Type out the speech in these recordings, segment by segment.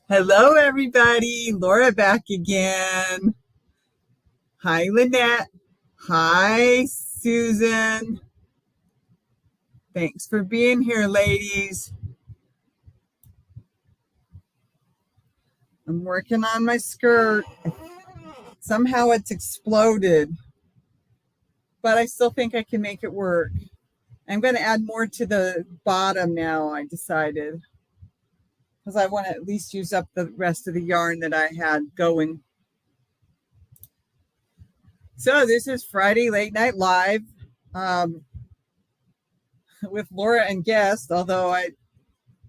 Hello, everybody. Laura back again. Hi, Lynette. Hi, Susan. Thanks for being here, ladies. I'm working on my skirt. Somehow it's exploded, but I still think I can make it work. I'm going to add more to the bottom now, I decided, because I want to at least use up the rest of the yarn that I had going. So this is Friday Late Night Live. With Laura and guest, although I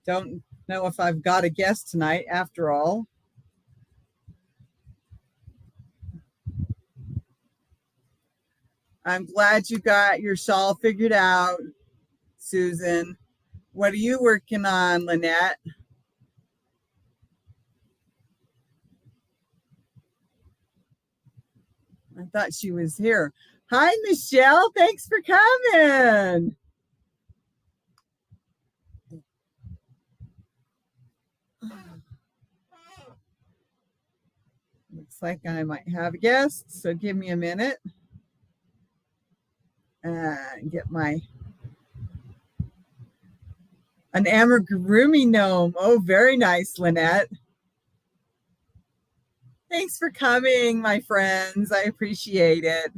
don't know if I've got a guest tonight after all. I'm glad you got your shawl figured out, Susan. What are you working on, Lynette? I thought she was here. Hi, Michelle. Thanks for coming. Looks like I might have a guest, so give me a minute. Get an amigurumi gnome. Oh, very nice, Lynette. Thanks for coming, my friends. I appreciate it.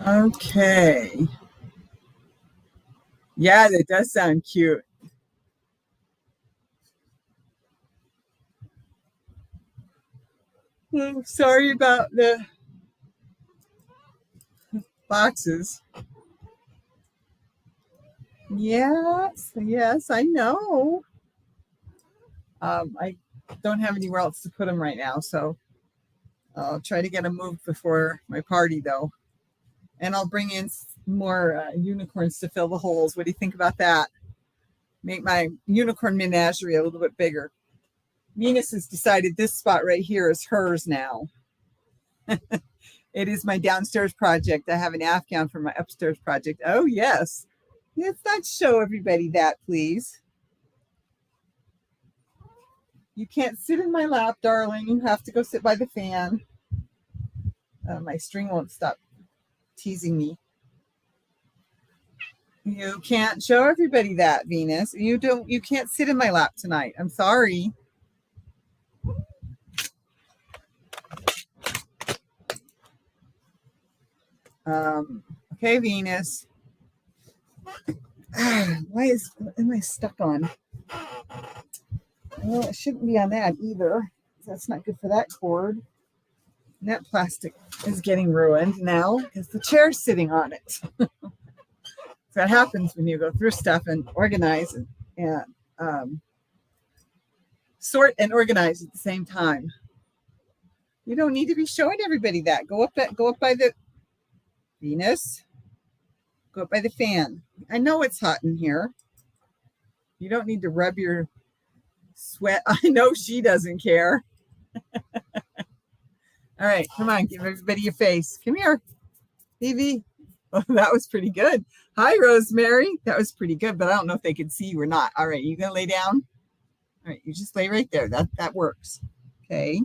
Okay. Yeah, that does sound cute. Oh, sorry about the boxes. Yes, I know. I don't have anywhere else to put them right now, so I'll try to get them moved before my party, though. And I'll bring in more unicorns to fill the holes. What do you think about that? Make my unicorn menagerie a little bit bigger. Venus has decided this spot right here is hers now. It is my downstairs project. I have an Afghan for my upstairs project. Oh, yes. Let's not show everybody that, please. You can't sit in my lap, darling. You have to go sit by the fan. My string won't stop teasing me. You can't show everybody that, Venus. You can't sit in my lap tonight. I'm sorry. Okay, Venus. Why am I stuck on? Well, it shouldn't be on that either. That's not good for that cord. And that plastic is getting ruined now because the chair's sitting on it. So that happens when you go through stuff and organize and sort and organize at the same time. You don't need to be showing everybody that. Go up by the Venus. Go up by the fan. I know it's hot in here. You don't need to rub your sweat. I know she doesn't care. All right, come on, give everybody a face. Come here, Evie. Oh, that was pretty good. Hi, Rosemary. That was pretty good, but I don't know if they could see you or not. All right, you gonna lay down? All right, you just lay right there. That works. Okay.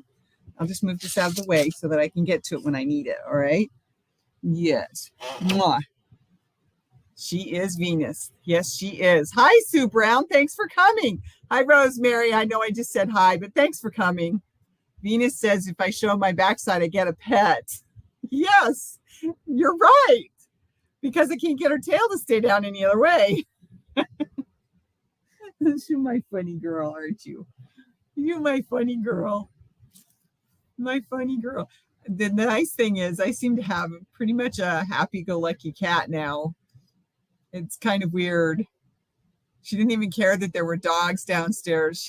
I'll just move this out of the way so that I can get to it when I need it. All right. Yes. Mwah. She is Venus. Yes, she is. Hi, Sue Brown. Thanks for coming. Hi, Rosemary. I know I just said hi, but thanks for coming. Venus says if I show my backside, I get a pet. Yes, you're right. Because I can't get her tail to stay down any other way. You're my funny girl, aren't you? You're my funny girl. My funny girl. The nice thing is I seem to have pretty much a happy-go-lucky cat now. It's kind of weird. She didn't even care that there were dogs downstairs.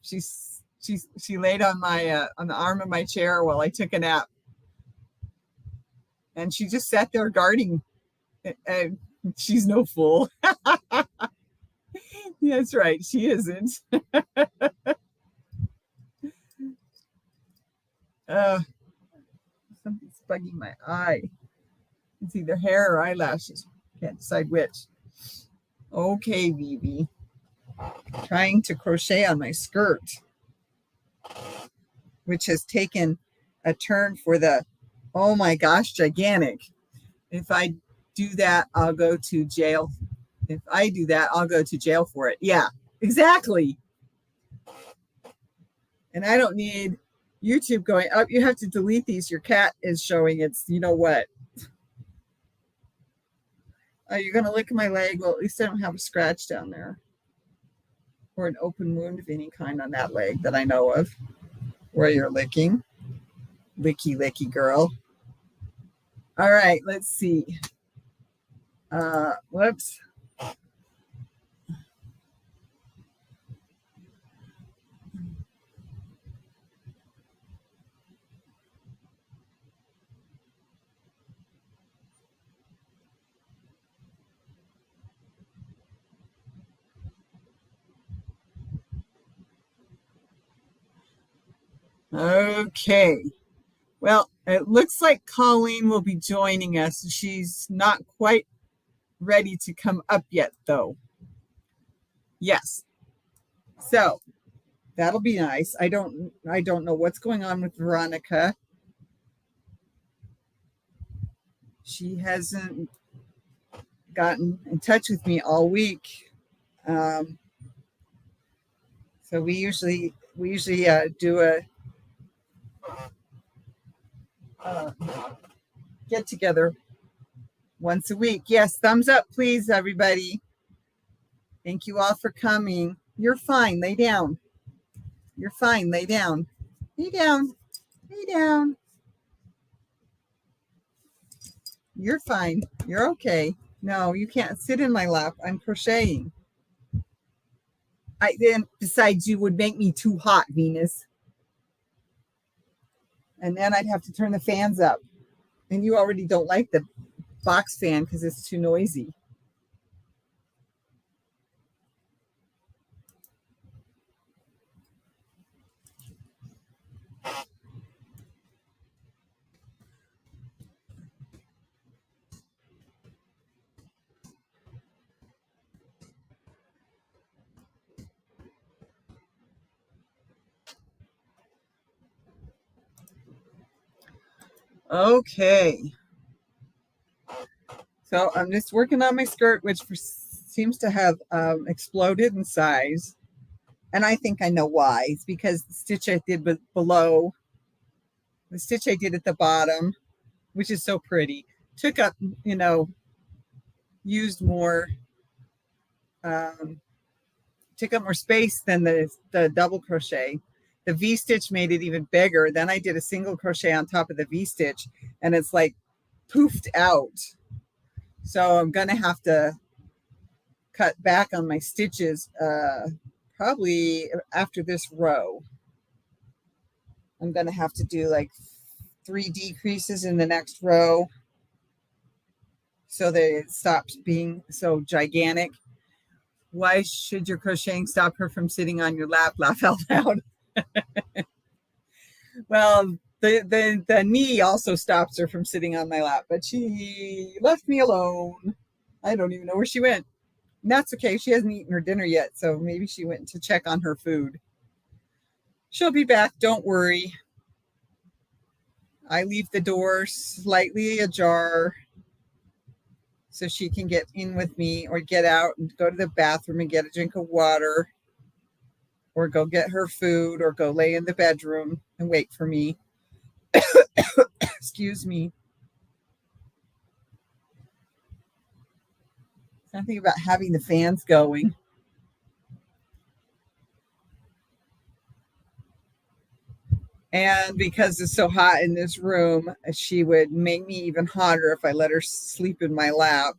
She laid on the arm of my chair while I took a nap, and she just sat there guarding. And she's no fool. That's right. She isn't. Something's bugging my eye. It's either hair or eyelashes. Can't decide which. Okay, Vivi. Trying to crochet on my skirt, which has taken a turn for the, oh my gosh, gigantic. If I do that, I'll go to jail. If I do that, I'll go to jail for it. Yeah, exactly. And I don't need YouTube going up. You have to delete these. Your cat is showing its, you know what. Oh, you're going to lick my leg? Well, at least I don't have a scratch down there. Or an open wound of any kind on that leg that I know of. Where you're licking. Licky, licky girl. All right, let's see. Whoops. Okay. Well, it looks like Colleen will be joining us. She's not quite ready to come up yet, though. Yes. So that'll be nice. I don't know what's going on with Veronica. She hasn't gotten in touch with me all week. So we usually do a get together once a week. Yes, thumbs up, please, everybody. Thank you all for coming. You're fine. Lay down. You're fine. Lay down. Lay down. Lay down. You're fine. You're okay. No, you can't sit in my lap. I'm crocheting. Besides, you would make me too hot, Venus. And then I'd have to turn the fans up. And you already don't like the box fan because it's too noisy. Okay. So I'm just working on my skirt, which seems to have exploded in size. And I think I know why. It's because the stitch I did below, the stitch I did at the bottom, which is so pretty, took up, used more, took up more space than the double crochet. The V-stitch made it even bigger. Then I did a single crochet on top of the V-stitch, and it's like poofed out. So I'm going to have to cut back on my stitches probably after this row. I'm going to have to do like 3 decreases in the next row so that it stops being so gigantic. Why should your crocheting stop her from sitting on your lap? Laugh out loud. Well, the knee also stops her from sitting on my lap, but she left me alone. I don't even know where she went. And that's okay. She hasn't eaten her dinner yet, so maybe she went to check on her food. She'll be back. Don't worry. I leave the door slightly ajar so she can get in with me or get out and go to the bathroom and get a drink of water or go get her food or go lay in the bedroom and wait for me. Excuse me. Something about having the fans going. And because it's so hot in this room, she would make me even hotter if I let her sleep in my lap.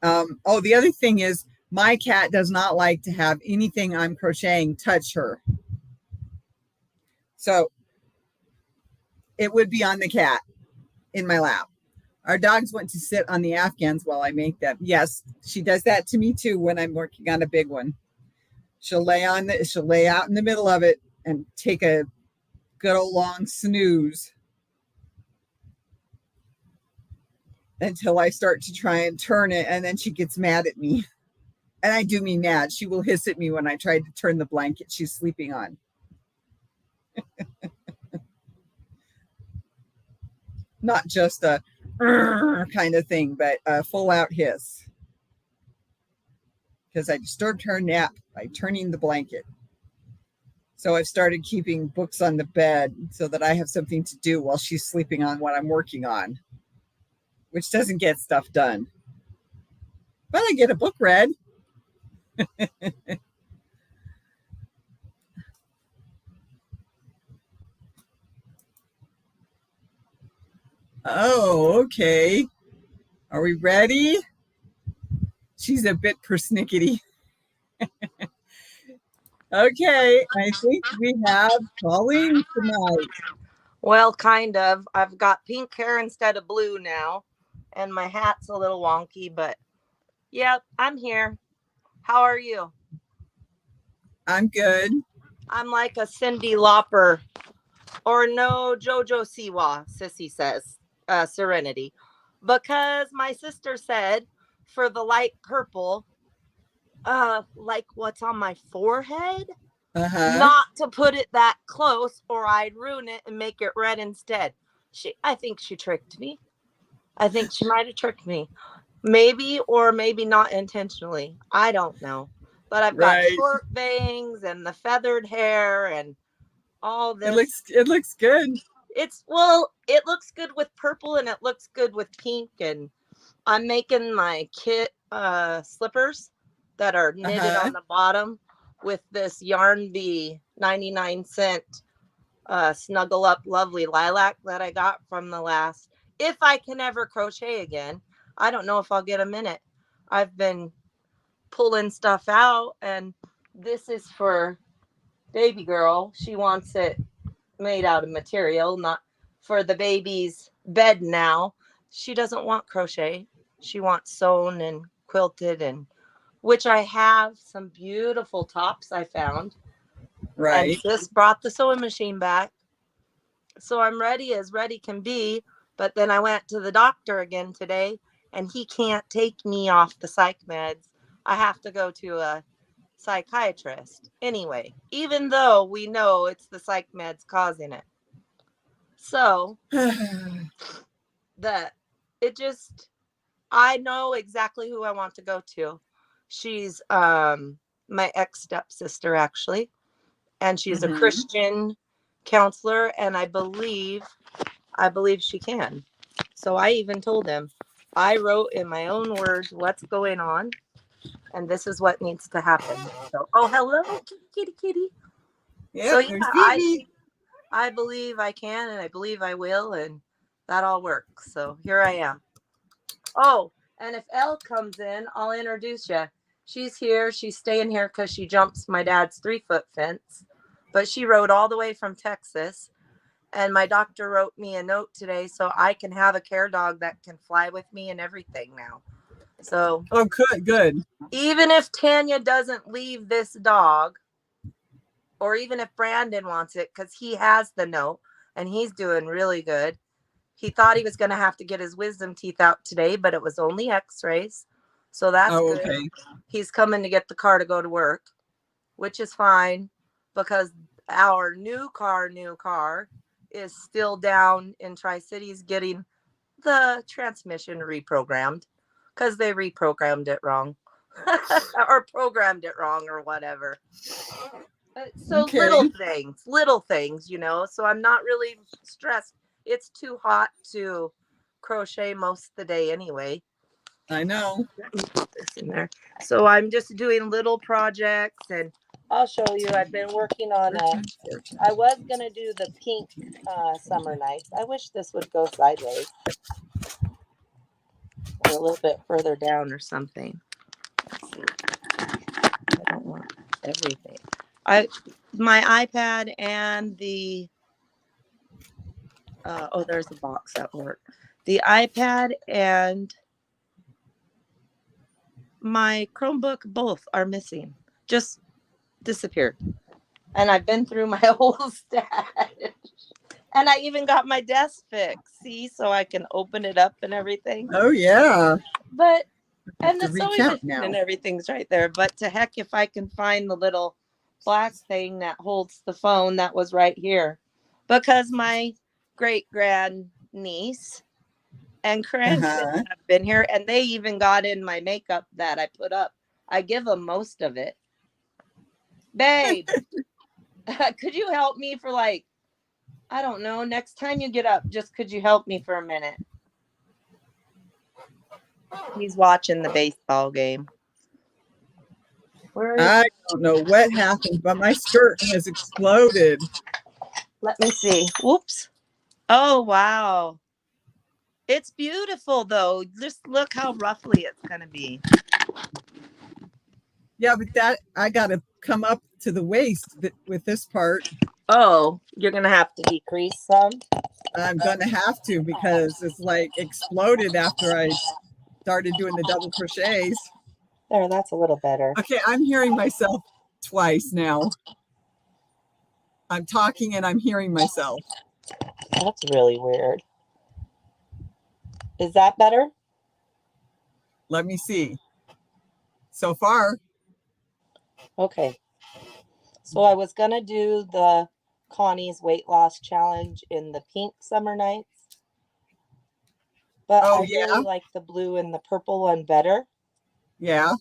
The other thing is my cat does not like to have anything I'm crocheting touch her. So it would be on the cat in my lap. Our dogs want to sit on the Afghans while I make them. Yes, she does that to me too when I'm working on a big one. She'll lay out in the middle of it and take a good old long snooze until I start to try and turn it, and then she gets mad at me. And I do mean mad. She will hiss at me when I try to turn the blanket she's sleeping on. Not just a kind of thing, but a full out hiss. Because I disturbed her nap by turning the blanket. So I've started keeping books on the bed so that I have something to do while she's sleeping on what I'm working on, which doesn't get stuff done. But I get a book read. Oh, okay. Are we ready? She's a bit persnickety. Okay, I think we have Colleen tonight. Well, kind of. I've got pink hair instead of blue now, and my hat's a little wonky, but yep, I'm here. How are you? I'm good. I'm like a Cindy Lauper, or no, Jojo Siwa, Sissy says, Serenity. Because my sister said for the light purple, like what's on my forehead, not to put it that close or I'd ruin it and make it red instead. I think she tricked me. I think she might have tricked me. Maybe or maybe not intentionally. I don't know. But I've got short bangs and the feathered hair and all this. It looks good. It looks good with purple and it looks good with pink, and I'm making my kit slippers that are knitted on the bottom with this Yarn Bee 99-cent snuggle up lovely lilac that I got from the last. If I can ever crochet again, I don't know if I'll get a minute. I've been pulling stuff out, and this is for baby girl. She wants it made out of material, not for the baby's bed now. She doesn't want crochet. She wants sewn and quilted, and which I have some beautiful tops I found. Right. And just brought the sewing machine back. So I'm ready as ready can be. But then I went to the doctor again today, and he can't take me off the psych meds. I have to go to a psychiatrist anyway, even though we know it's the psych meds causing it. So I know exactly who I want to go to. She's my ex stepsister, actually, and she's a Christian counselor, and I believe she can. So I even told him, I wrote in my own words what's going on, and this is what needs to happen. So, oh, hello, kitty. Yep, so yeah, I believe I can, and I believe I will, and that all works. So here I am. Oh, and if Elle comes in, I'll introduce you. She's here. She's staying here because she jumps my dad's 3-foot fence, but she rode all the way from Texas. And my doctor wrote me a note today so I can have a care dog that can fly with me and everything now. So, oh, good. Even if Tanya doesn't leave this dog, or even if Brandon wants it, because he has the note and he's doing really good. He thought he was going to have to get his wisdom teeth out today, but it was only x-rays. So that's good. Okay. He's coming to get the car to go to work, which is fine because our new car is still down in Tri-Cities getting the transmission reprogrammed because they reprogrammed it wrong or programmed it wrong or whatever. So little things, so I'm not really stressed. It's too hot to crochet most of the day anyway. I know. Let me put this in there. So I'm just doing little projects, and I'll show you. I've been working on I was going to do the pink summer nights. I wish this would go sideways or a little bit further down or something. I don't want everything. My iPad and the there's a box at work. The iPad and my Chromebook both are missing. Just disappeared. And I've been through my whole stash. And I even got my desk fixed, see, so I can open it up and everything. Oh yeah. But I have and to the reach sewing out machine now. and everything's right there. But to heck if I can find the little black thing that holds the phone that was right here. Because my great grand niece and grandkids Uh-huh. have been here and they even got in my makeup that I put up. I give them most of it. Babe, could you help me for like, I don't know, next time you get up, just could you help me for a minute? He's watching the baseball game. Where is I he? don't know what happened, but my skirt has exploded. Let me see. Whoops. Oh, wow. It's beautiful, though. Just look how roughly it's going to be. Yeah, but that I got to come up to the waist with this part. Oh, you're going to have to decrease some. I'm gonna have to because it's like exploded after I started doing the double crochets. There, that's a little better. Okay, I'm hearing myself twice now. I'm talking and I'm hearing myself. That's really weird. Is that better? Let me see. So far, Okay. So I was going to do the Connie's weight loss challenge in the pink summer nights, but oh I really yeah, like the blue and the purple one better. yeah,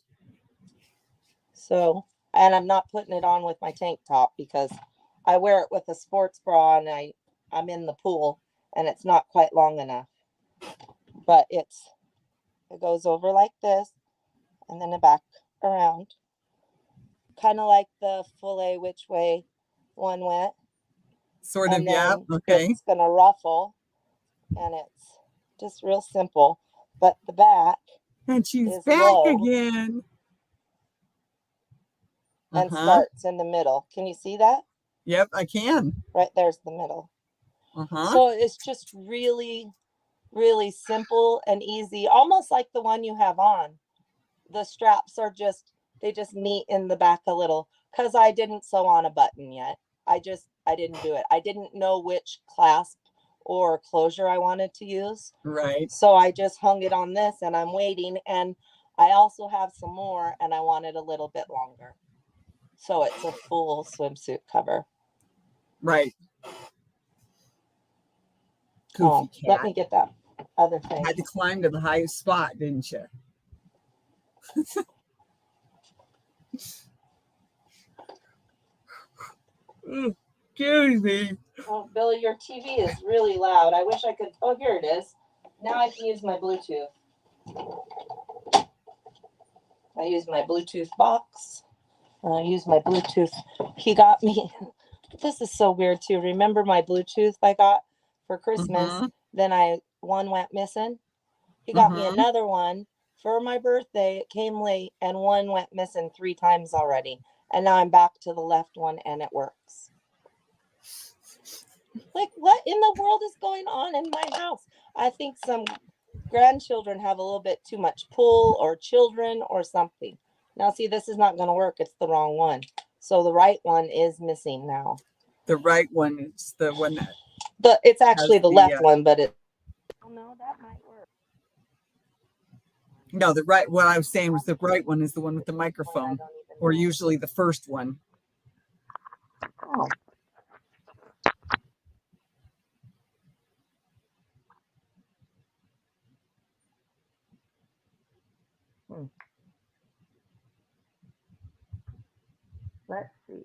So, and I'm not putting it on with my tank top because I wear it with a sports bra and I'm in the pool and it's not quite long enough. But it goes over like this and then the back around. Kind of like the fillet which way one went. sort of, And yeah. then Okay. it's going to ruffle and it's just real simple. But the back And she's is back low again. and Uh-huh. starts in the middle. Can you see that? Yep, I can. Right there's the middle. Uh-huh. So it's just really, really simple and easy, almost like the one you have on. The straps are they just meet in the back a little because I didn't sew on a button yet. I didn't do it. I didn't know which clasp or closure I wanted to use. Right. So I just hung it on this and I'm waiting. And I also have some more and I want it a little bit longer. So it's a full swimsuit cover. Right. Goofy Oh, let cat. me get that other thing. Had to climb to the highest spot, didn't you? Excuse me. Oh, Billy, your TV is really loud. I wish I could. Oh, here it is. Now I can use my Bluetooth. I use my Bluetooth box. I use my Bluetooth. He got me. This is so weird too. Remember my Bluetooth I got for Christmas? Mm-hmm. Then one went missing. He got me Mm-hmm. another one for my birthday. It came late, and one went missing 3 times already. And now I'm back to the left one, and it works. Like, what in the world is going on in my house? I think some grandchildren have a little bit too much pull or children or something. Now, see, this is not going to work. It's the wrong one. So the right one is missing now. The right one is the one that It's has actually the left one, but it. Oh, no, that might work. no, the right, what I was saying was the right one is the one with the I microphone, don't even or know. usually the first one. Oh. Let's see.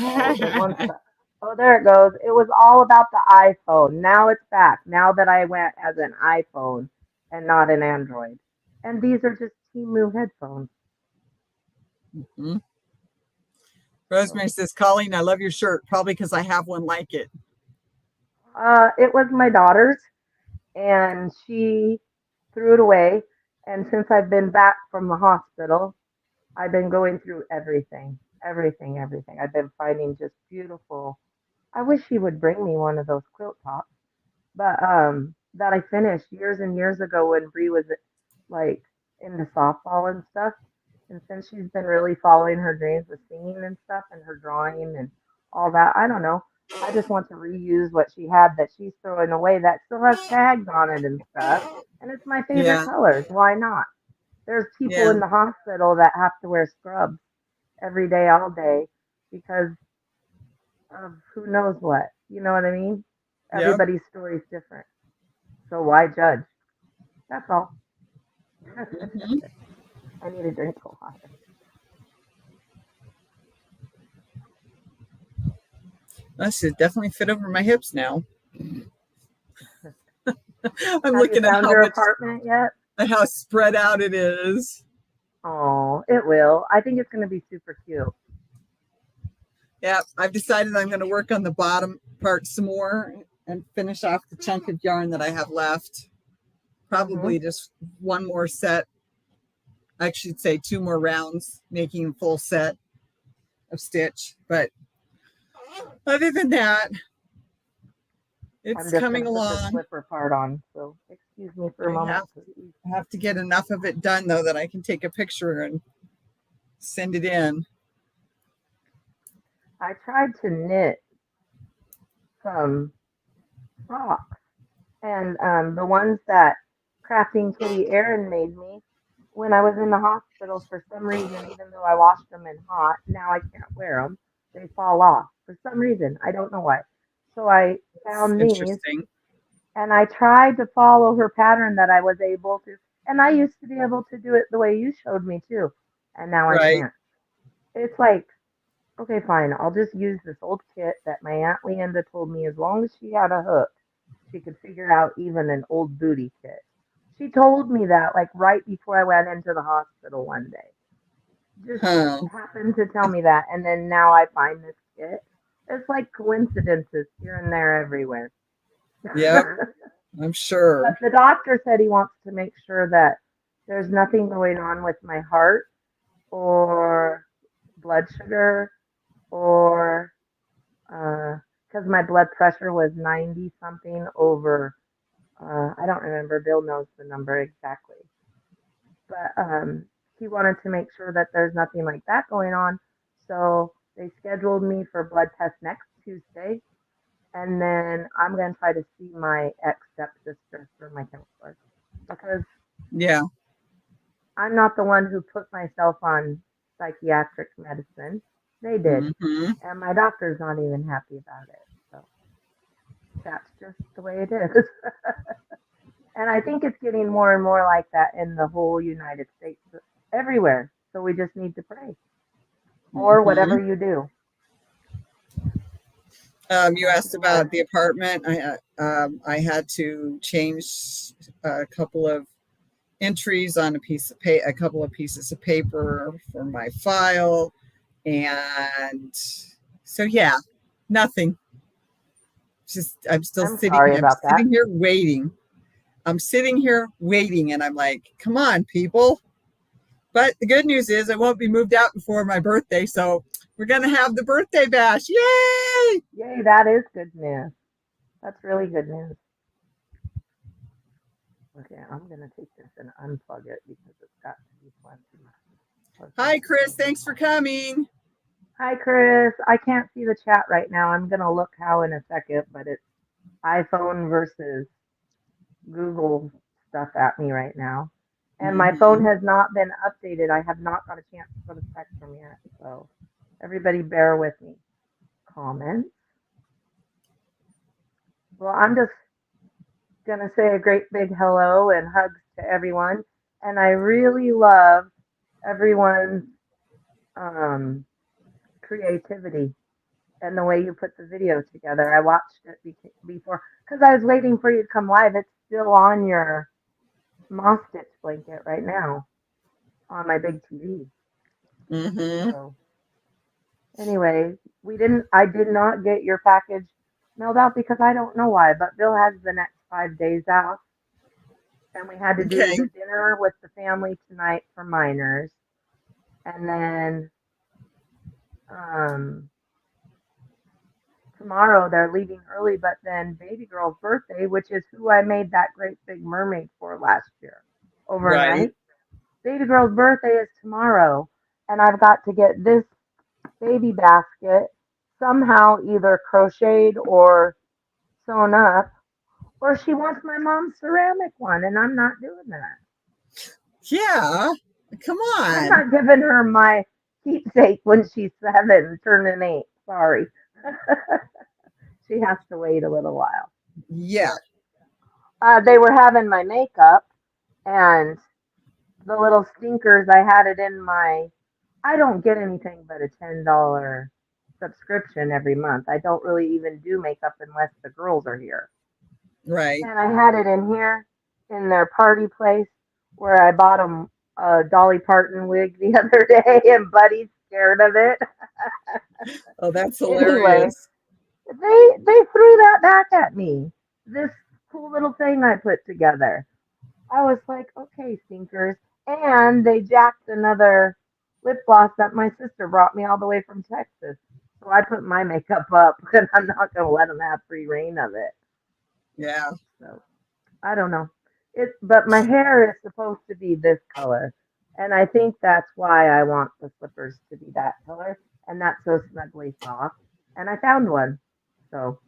Oh, it wants to. Oh, there it goes. It was all about the iPhone. Now it's back. Now that I went as an iPhone and not an Android. And these are just Timu headphones. Hmm. Rosemary says, Colleen, I love your shirt, probably because I have one like it. It was my daughter's, and she threw it away. And since I've been back from the hospital, I've been going through everything, everything, everything. I've been finding just beautiful. I wish she would bring me one of those quilt tops, but that I finished years and years ago when Bree was like into softball and stuff. And since she's been really following her dreams with singing and stuff and her drawing and all that, I don't know. I just want to reuse what she had that she's throwing away that still has tags on it and stuff. And it's my favorite Yeah. colors. Why not? There's people Yeah. in the hospital that have to wear scrubs every day, all day, because of who knows what. You know what I mean? Yep. Everybody's story is different. So why judge? That's all. Mhm. I need a drink of water. That should definitely fit over my hips now. I'm Have you looking found your apartment yet? at how spread out it is. Oh, it will. I think it's going to be super cute. Yeah, I've decided I'm going to work on the bottom part some more and finish off the chunk of yarn that I have left. Hmm. Probably just one more set. I should say two more rounds, making a full set of stitch. But other than that, I'm it's just going coming to put the along. slipper part on. So excuse me for a I moment, have please. have to get enough of it done though that I can take a picture and send it in. I tried to knit some socks, and the ones that Crafting Kitty Erin made me when I was in the hospital for some reason, even though I washed them in hot, now I can't wear them. They fall off for some reason. I don't know why. So I It's found these interesting. and I tried to follow her pattern that I was able to. And I used to be able to do it the way you showed me too. And now I Right. can't. It's like, okay, fine. I'll just use this old kit that my Aunt Leanda told me as long as she had a hook, she could figure out even an old booty kit. She told me that like right before I went into the hospital one day. Just Huh. happened to tell me that. And then now I find this kit. It's like coincidences here and there everywhere. Yep. I'm But sure. the doctor said he wants to make sure that there's nothing going on with my heart or blood sugar or because my blood pressure was 90 something over, I don't remember. Bill knows the number exactly. But he wanted to make sure that there's nothing like that going on. So they scheduled me for blood test next Tuesday. And then I'm going to try to see my ex stepsister for my counselor because Yeah. I'm not the one who put myself on psychiatric medicine. They did. Hmm. And my doctor's not even happy about it. So that's just the way it is. And I think it's getting more and more like that in the whole United States, everywhere. So we just need to pray or Hmm. whatever you do. You That's asked more. about the apartment. I had to change a couple of entries on a couple of pieces of paper for my file, and so yeah, nothing. Just I'm still I'm sitting. sorry I'm about that. sitting here waiting. I'm sitting here waiting, and I'm like, come on, people. But the good news is I won't be moved out before my birthday, so we're gonna have the birthday bash. Yay! Yay, that is good news. That's really good news. Okay, I'm going to take this and unplug it because it's got to be plenty. Plugged Hi, in. Chris. Thanks for coming. Hi, Chris. I can't see the chat right now. I'm going to look how in a second, but it's iPhone versus Google stuff at me right now. And my phone Hmm. has not been updated. I have not got a chance to go to Spectrum yet. So everybody bear with me. Comments. Well, I'm just going to say a great big hello and hugs to everyone. And I really love everyone's um, creativity and the way you put the video together. I watched it before because I was waiting for you to come live. It's still on your moss stitch blanket right now on my big TV. Hmm. So anyway, we didn't. I did not get your package mailed out because I don't know why. But Bill has the next 5 days off, and we had to do Okay. the dinner with the family tonight for minors, and then um tomorrow they're leaving early, but then baby girl's birthday, which is who I made that great big mermaid for last year, Right. overnight. baby girl's birthday is tomorrow, and I've got to get this baby basket somehow either crocheted or sewn up, or she wants my mom's ceramic one, and I'm not doing that. Yeah. Come I'm on. not giving her my keepsake when she's 7, turning 8. Sorry. She has to wait a little while. Yeah. They were having my makeup, and the little stinkers, I had it in my, I don't get anything but a $10 subscription every month. I don't really even do makeup unless the girls are here. Right. And I had it in here in their party place where I bought them a Dolly Parton wig the other day, and Buddy's scared of it. Oh, that's Anyway, hilarious. they threw that back at me. This cool little thing I put together. I was like, okay, stinkers. And they jacked another lip gloss that my sister brought me all the way from Texas. So I put my makeup up, and I'm not going to let them have free reign of it. Yeah. So I don't know. But my hair is supposed to be this color. And I think that's why I want the slippers to be that color. And that's so snugly soft. And I found one. So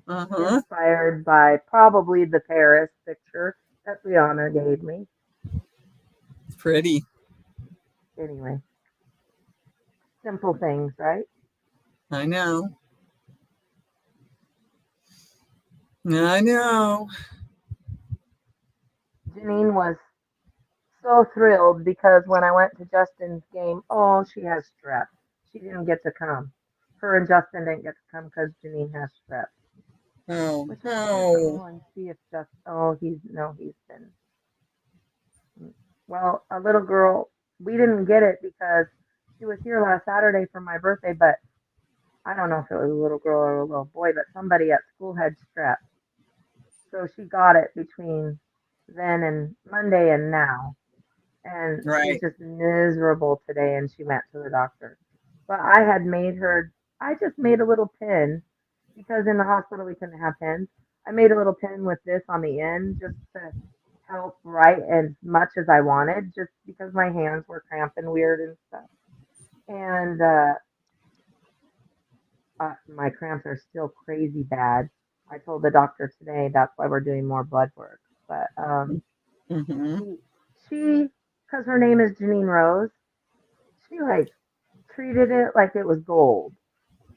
Uh-huh. inspired by probably the Paris picture that Brianna gave me. It's pretty. Anyway, simple things, right? I know. I know. Janine was so thrilled because when I went to Justin's game, oh, she has strep. She didn't get to come. Her and Justin didn't get to come because Janine has strep. Oh, Which I can't no. go and see if Justin. Oh, he's been. Well, a little girl. We didn't get it because she was here last Saturday for my birthday, but I don't know if it was a little girl or a little boy, but somebody at school had strep. So she got it between then and Monday and now. And she's Right. just miserable today, and she went to the doctor. But I had made her, I just made a little pin because in the hospital we couldn't have pins. I made a little pin with this on the end just to help write as much as I wanted, just because my hands were cramping weird and stuff. And my cramps are still crazy bad. I told the doctor today that's why we're doing more blood work. But Mm-hmm. she, she, because her name is Janine Rose, she like treated it like it was gold.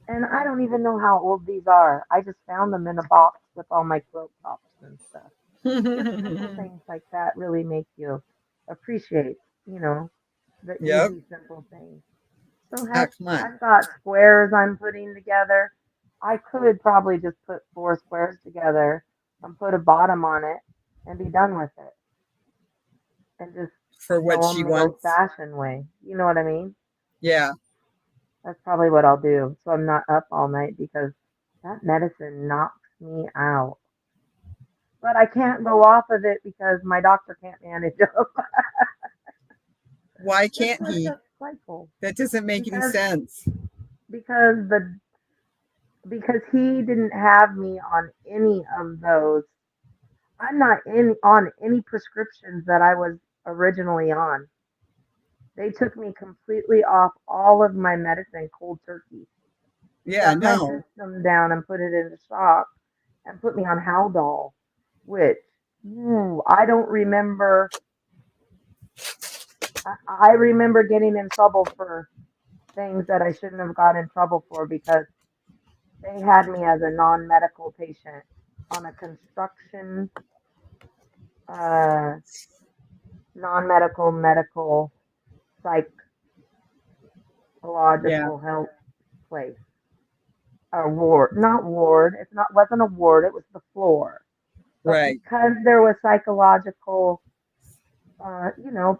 And I don't even know how old these are. I just found them in a box with all my quilt tops and stuff. Just simple things like that really make you appreciate, the Yep. easy, simple things. So Ah, heck, come on. I've got squares I'm putting together. I could probably just put 4 squares together and put a bottom on it and be done with it and just For sew what she them the old wants. fashioned way. You know what I mean? Yeah. That's probably what I'll do. So I'm not up all night because that medicine knocks me out. But I can't go off of it because my doctor can't manage it. Why It's can't like he? a cycle That doesn't make any because sense. because the because he didn't have me on any of those. I'm not in on any prescriptions that I was originally on. They took me completely off all of my medicine cold turkey. Yeah, Shut my no. system down and put it into shock and put me on Haldol, which I don't remember. I remember getting in trouble for things that I shouldn't have got in trouble for because they had me as a non-medical patient on a construction, uh, non-medical, medical, Yeah. psychological health place. A ward, not ward. It's not wasn't a ward. It was the floor. But Right. because there was psychological,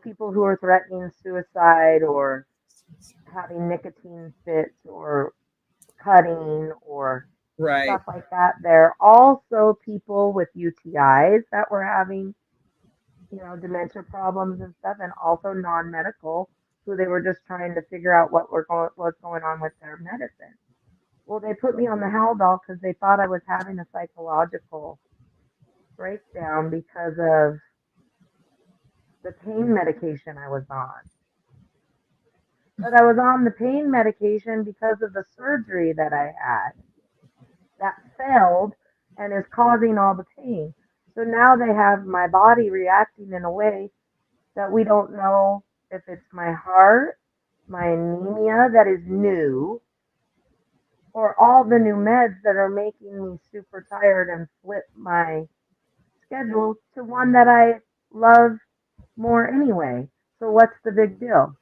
people who are threatening suicide or having nicotine fits or cutting or Right. stuff like that. There are also people with UTIs that were having, dementia problems and stuff, and also non-medical who they were just trying to figure out what's going on with their medicine. Well, they put me on the Haldol because they thought I was having a psychological breakdown because of the pain medication I was on. But I was on the pain medication because of the surgery that I had that failed and is causing all the pain. So now they have my body reacting in a way that we don't know if it's my heart, my anemia that is new, or all the new meds that are making me super tired and flip my schedule to one that I love more anyway. So what's the big deal?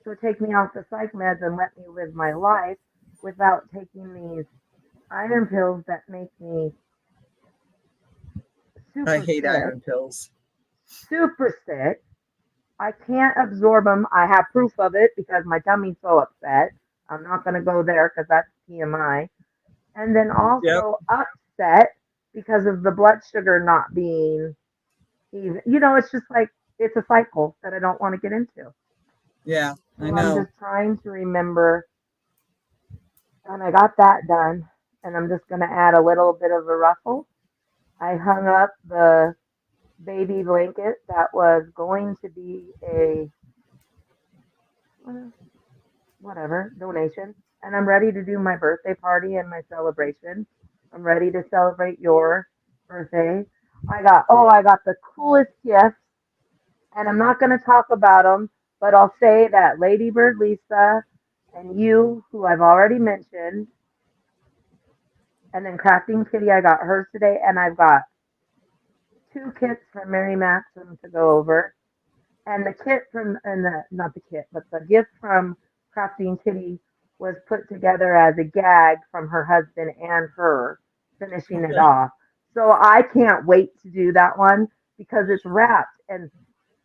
So take me off the psych meds and let me live my life without taking these iron pills that make me I super hate sick, iron pills. super sick. I can't absorb them. I have proof of it because my tummy's so upset. I'm not going to go there because that's TMI. And then Yep. also upset because of the blood sugar not being even. It's just like it's a cycle that I don't want to get into. Yeah, I So I'm know. just trying to remember, and I got that done. And I'm just going to add a little bit of a ruffle. I hung up the baby blanket that was going to be a whatever donation, and I'm ready to do my birthday party and my celebration. I'm ready to celebrate your birthday. I got the coolest gifts, and I'm not going to talk about them, but I'll say that Ladybird Lisa and you, who I've already mentioned, and then Crafting Kitty, I got hers today, and I've got two kits from Mary Maxim to go over. And the kit from, and the, not the kit, but the gift from Crafting Kitty was put together as a gag from her husband and her finishing it Okay. off. So I can't wait to do that one because it's wrapped and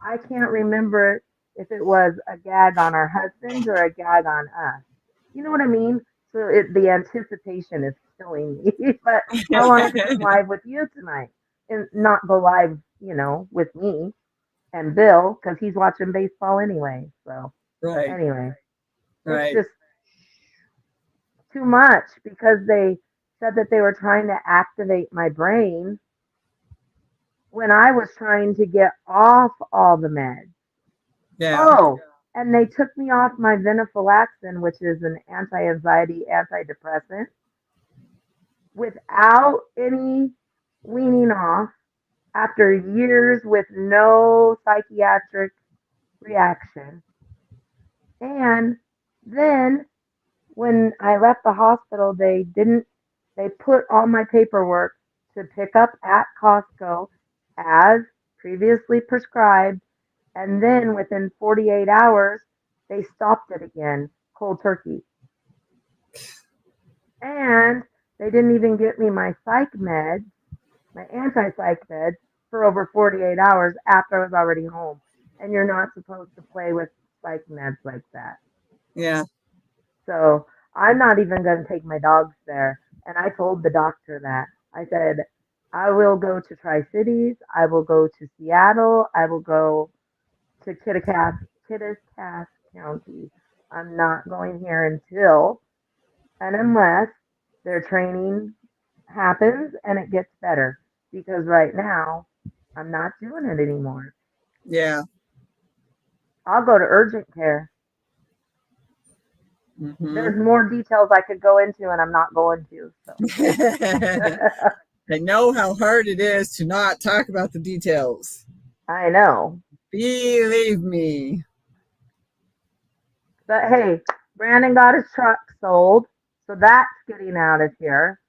I can't remember if it was a gag on our husbands or a gag on us. You know what I mean? So the anticipation is killing me, but I wanted to come live with you tonight and not go live, with me and Bill because he's watching baseball anyway. So Right, anyway, it's right. just too much because they said that they were trying to activate my brain when I was trying to get off all the meds. Yeah. Oh, and they took me off my venlafaxine, which is an anti-anxiety antidepressant, without any weaning off after years with no psychiatric reaction. And then when I left the hospital, they put all my paperwork to pick up at Costco as previously prescribed. And then within 48 hours, they stopped it again, cold turkey. And they didn't even get me my psych meds, my anti-psych meds, for over 48 hours after I was already home. And you're not supposed to play with psych meds like that. Yeah. So I'm not even going to take my dogs there. And I told the doctor that. I said, I will go to Tri Cities. I will go to Seattle. I will go to Kittitas County. I'm not going here until and unless their training happens and it gets better. Because right now, I'm not doing it anymore. Yeah. I'll go to urgent care. Hmm. There's more details I could go into, and I'm not going to. So. I know how hard it is to not talk about the details. I know. Believe me. But hey, Brandon got his truck sold, so that's getting out of here.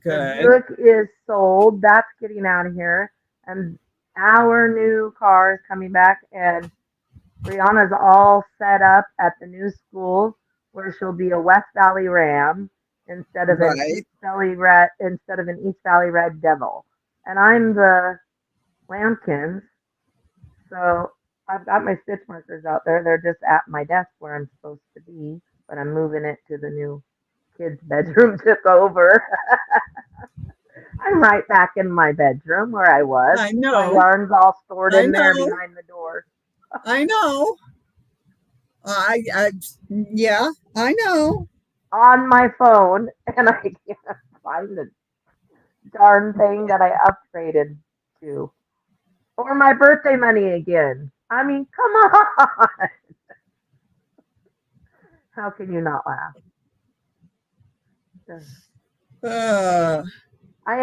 The Good. Buick is sold, that's getting out of here. And our new car is coming back, and Brianna's all set up at the new school where she'll be a West Valley Ram Right. Instead of an East Valley Red Devil. And I'm the Lambkins, so I've got my stitch markers out there. They're just at my desk where I'm supposed to be, but I'm moving it to the new kid's bedroom took over. I'm right back in my bedroom where I was. I My know. yarn's all stored I in there know. behind the door. I know. I yeah, I know. On my phone, and I can't find the darn thing that I upgraded to. Or my birthday money again. I mean, come on. How can you not laugh? Uh, I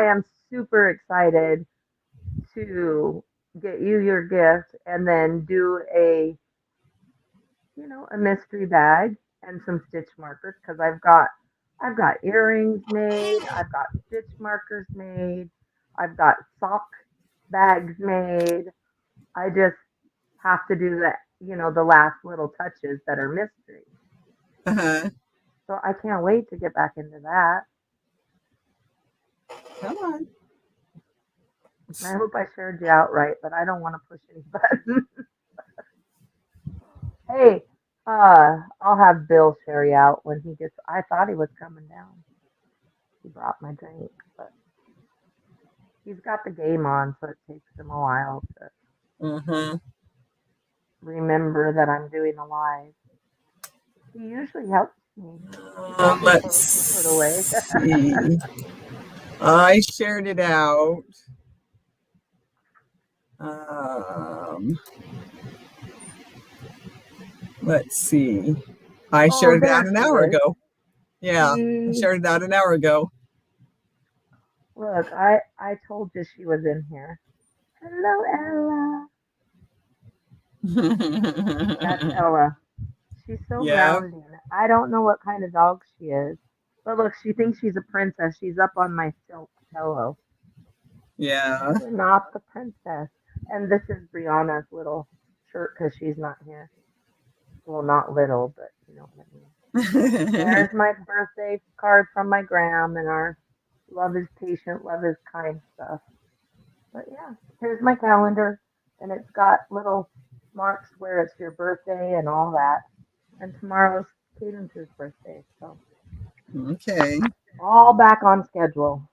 am super excited to get you your gift and then do a mystery bag and some stitch markers because I've got earrings made, I've got stitch markers made, I've got sock bags made. I just have to do the last little touches that are mystery. uh-huh. So I can't wait to get back into that. Come on. I hope I shared you out right, but I don't want to push any buttons. Hey, I'll have Bill share you out when he gets. I thought he was coming down. He brought my drink, but he's got the game on, so it takes him a while to Uh-huh. remember that I'm doing a live. He usually helps me. He got me Let's put away. see. I shared it out. Um, let's see. I Oh, shared it out there an she hour is. ago. Yeah, I She shared it out an hour ago. Look. I told you she was in here. Hello, Ella. That's Ella. She's so Yeah, grounding. I don't know what kind of dog she is. But look, she thinks she's a princess. She's up on my silk pillow. yeah. You're not the princess. And this is Brianna's little shirt because she's not here. Well, not little, but you know what I mean. There's my birthday card from my gram and our love is patient, love is kind stuff. But yeah, here's my calendar. And it's got little marks where it's your birthday and all that. And tomorrow's Cadence's birthday. So Okay. all back on schedule.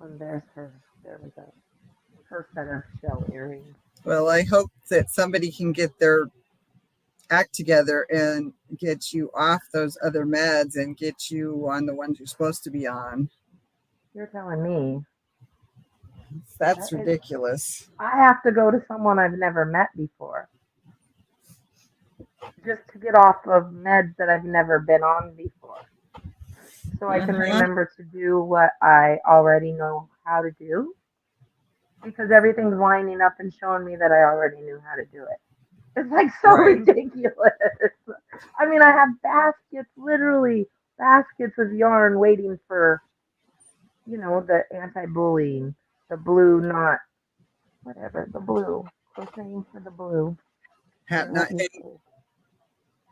And there's her. There we go. Her set of shell earrings. Well, I hope that somebody can get their act together and get you off those other meds and get you on the ones you're supposed to be on. You're telling me. That's That is, ridiculous. I have to go to someone I've never met before just to get off of meds that I've never been on before. So I can Uh-huh. remember to do what I already know how to do because everything's lining up and showing me that I already knew how to do it. It's like so Right. ridiculous. I mean, I have baskets, literally baskets of yarn waiting for, the anti-bullying, the blue knot, whatever, the blue, crocheting for the blue. Hat Here, not let me hate. see.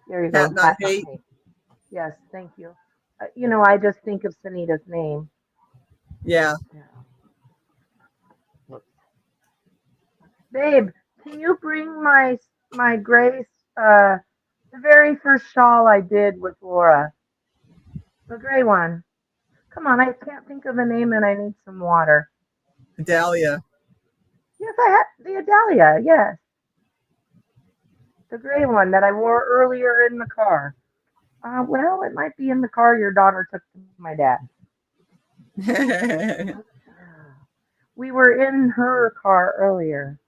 There you Hat go, not hat not hate. hate. Yes, thank you. I just think of Sunita's name. Yeah. Yeah. Babe, can you bring my Grace, the very first shawl I did with Laura, the gray one? Come on, I can't think of a name and I need some water. Dahlia. Yes, I had the Adalia. Yes, the gray one that I wore earlier in the car. Well, it might be in the car your daughter took to my dad. We were in her car earlier.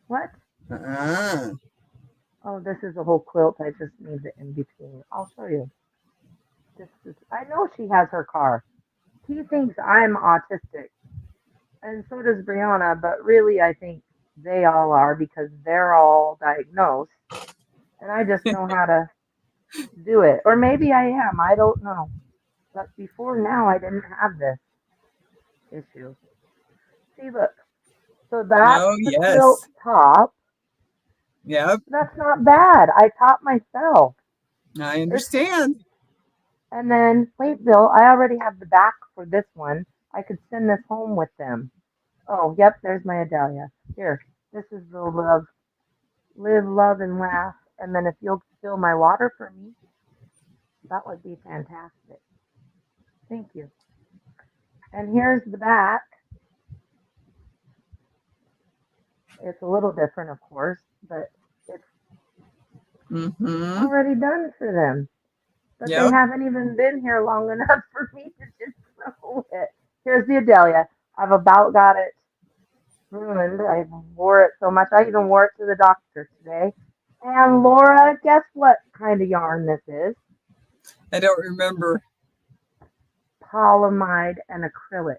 What? Ah. Oh, this is a whole quilt. I just need the in between. I'll show you. I know she has her car. He thinks I'm autistic, and so does Brianna, but really I think they all are because they're all diagnosed, and I just know how to do it. Or maybe I am. I don't know. But before now, I didn't have this issue. See, look. So that's Oh, the quilt yes. top. Yep. That's not bad. I taught myself. I It's, understand. and then, wait, Bill, I already have the back for this one. I could send this home with them. Oh, yep, there's my Adalia. Here, this is the live, love, and laugh. And then if you'll fill my water for me, that would be fantastic. Thank you. And here's the back. It's a little different, of course, but it's Mm-hmm. already done for them. But they Yep. haven't even been here long enough for me to just sew it. Here's the Adelia. I've about got it ruined. I wore it so much. I even wore it to the doctor today. And Laura, guess what kind of yarn this is? I don't remember. Polyamide and acrylic.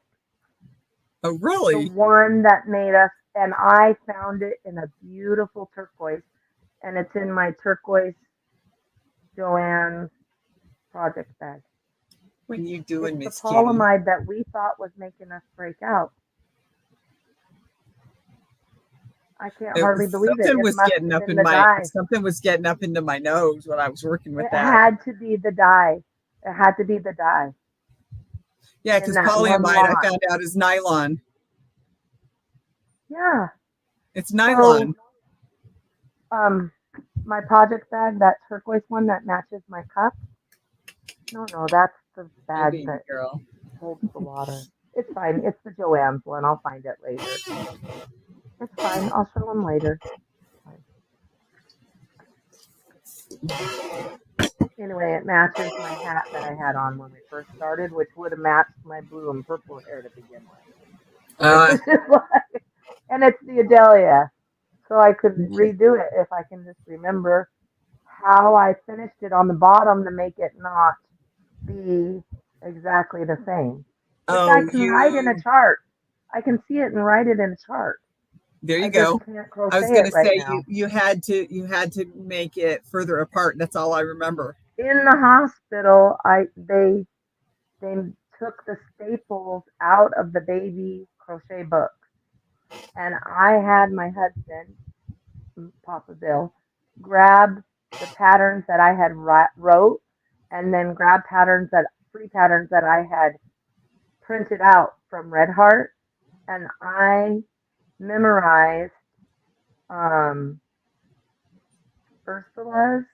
Oh, The really? one that made us, and I found it in a beautiful turquoise, and it's in my turquoise Joanne's project bag. What are you doing, It's the Miss Kitty? polyamide that we thought was making us break out. I can't hardly believe it. Something It was must getting have up been in the dye. something was getting up into my nose when I was working with It that. had to be the dye. It had to be the dye. Yeah, in because that one polyamide I lot. found out is nylon. Yeah. It's nylon. So, my project bag, that turquoise one that matches my cup. No, that's the Oh, bag baby that girl. holds the water. It's fine. It's the Joanne's one. I'll find it later. It's fine. I'll show them later. Anyway, it matches my hat that I had on when we first started, which would have matched my blue and purple hair to begin with. And it's the Adelia. So I could redo it if I can just remember how I finished it on the bottom to make it not be exactly the same. Which I can write in a chart. I can see it and write it in a chart. There you I go. just can't crochet I was going it to right say now. you had to make it further apart. That's all I remember. In the hospital, they took the staples out of the baby crochet books, and I had my husband, Papa Bill, grab the patterns that I had wrote, and then grab free patterns that I had printed out from Red Heart, and I memorized Ursula's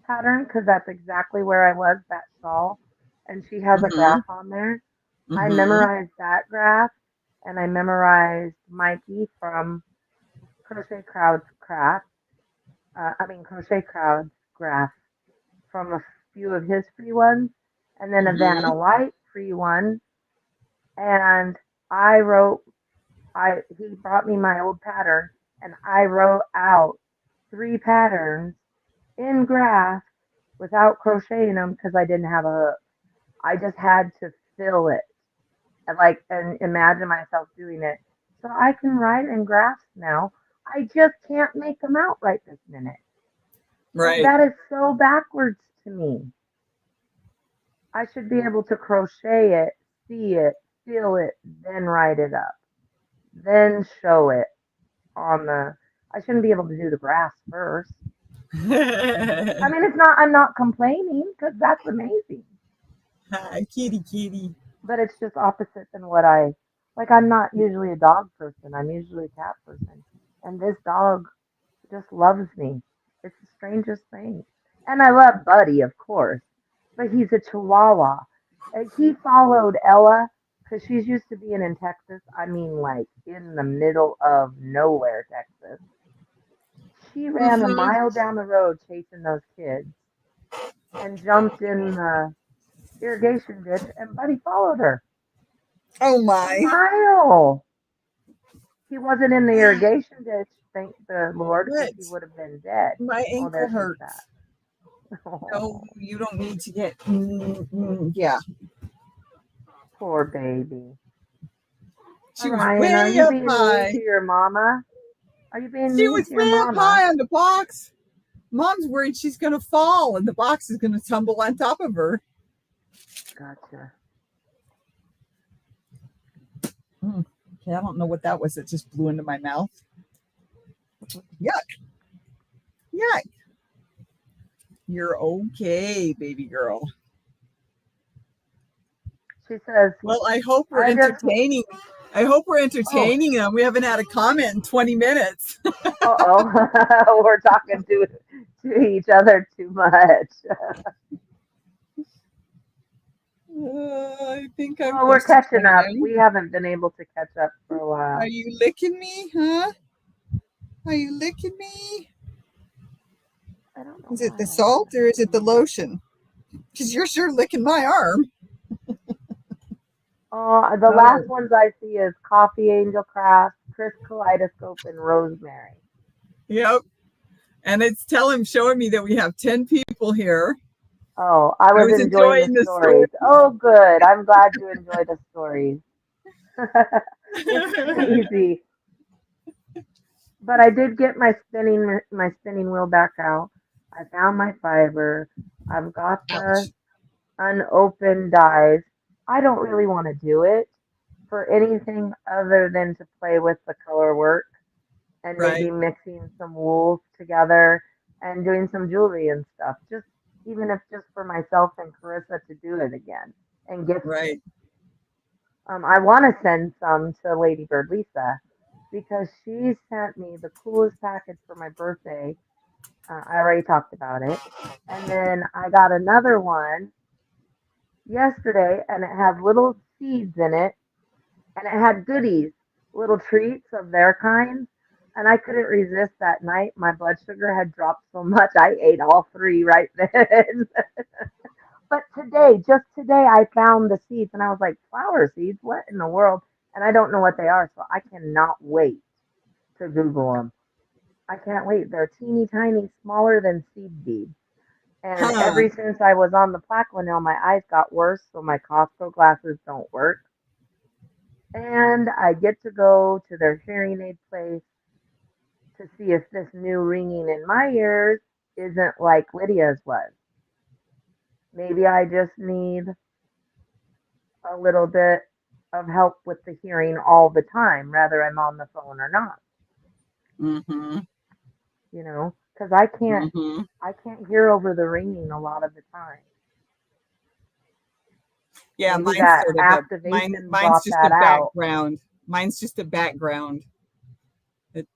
pattern because that's exactly where I was, that shawl, and she has a graph on there. I memorized that graph, and I memorized Mikey from Crochet Crowd's Crochet Crowd's graph from a few of his free ones, and then a Vanna White free one. And he brought me my old pattern, and I wrote out 3 patterns in graph without crocheting them because I didn't have a hook. I just had to fill it and imagine myself doing it. So I can write in graphs now. I just can't make them out right this minute. Right. That is so backwards to me. I should be able to crochet it, see it, feel it, then write it up, then show it on the. I shouldn't be able to do the graphs first. I mean, I'm not complaining because that's amazing. Hi, kitty. But it's just opposite than what I'm not usually a dog person. I'm usually a cat person. And this dog just loves me. It's the strangest thing. And I love Buddy, of course, but he's a Chihuahua. He followed Ella because she's used to being in Texas. I mean, like in the middle of nowhere, Texas. She ran a mile down the road chasing those kids and jumped in the irrigation ditch, and Buddy followed her. Oh my! A mile. He wasn't in the irrigation ditch, thank the Lord, because he would have been dead. My ankle hurts. No, you don't need to get. Yeah. Poor baby. She was Ryan, way are you up being high. mean to your mama? Are you being She mean was to your way up mama? high on the box. Mom's worried she's going to fall and the box is going to tumble on top of her. Gotcha. Okay, I don't know what that was. It just blew into my mouth. Yuck. You're okay, baby girl. She says, well, I hope we're entertaining. I hope we're entertaining them. We haven't had a comment in 20 minutes. We're talking to each other too much. I think we're catching up. We haven't been able to catch up for a while. Are you licking me, huh? Are you licking me? I don't know. Is it the salt or is it the lotion? Because you're sure licking my arm. The last Oh, ones I see is Coffee Angel Craft, Chris Kaleidoscope, and Rosemary. yep. And it's showing me that we have 10 people here. Oh, I I was was enjoying the enjoying the stories. Oh, good. I'm glad you enjoy the stories. It's crazy. But I did get my spinning wheel back out. I found my fiber. I've got the Ouch. unopened dies. I don't really want to do it for anything other than to play with the color work and Right, maybe mixing some wools together and doing some jewelry and stuff. Just even if just for myself and Carissa to do it again and gift it. right. I want to send some to Lady Bird Lisa because she sent me the coolest package for my birthday. I already talked about it. And then I got another one yesterday and it had little seeds in it and it had goodies, little treats of their kind. And I couldn't resist that night. My blood sugar had dropped so much, I ate all three right then. But today, just today, I found the seeds and I was like, flower seeds? What in the world? And I don't know what they are, so I cannot wait to Google them. I can't wait. They're teeny tiny, smaller than seed beads. And Huh. ever since I was on the Plaquenil, my eyes got worse, so my Costco glasses don't work. And I get to go to their hearing aid place to see if this new ringing in my ears isn't like Lydia's was. Maybe I just need a little bit of help with the hearing all the time, whether I'm on the phone or not, Mm-hmm. because Mm-hmm. I can't hear over the ringing a lot of the time. Yeah, Maybe mine's that sort of activation mine's brought just a that out. background. Mine's just a background. It,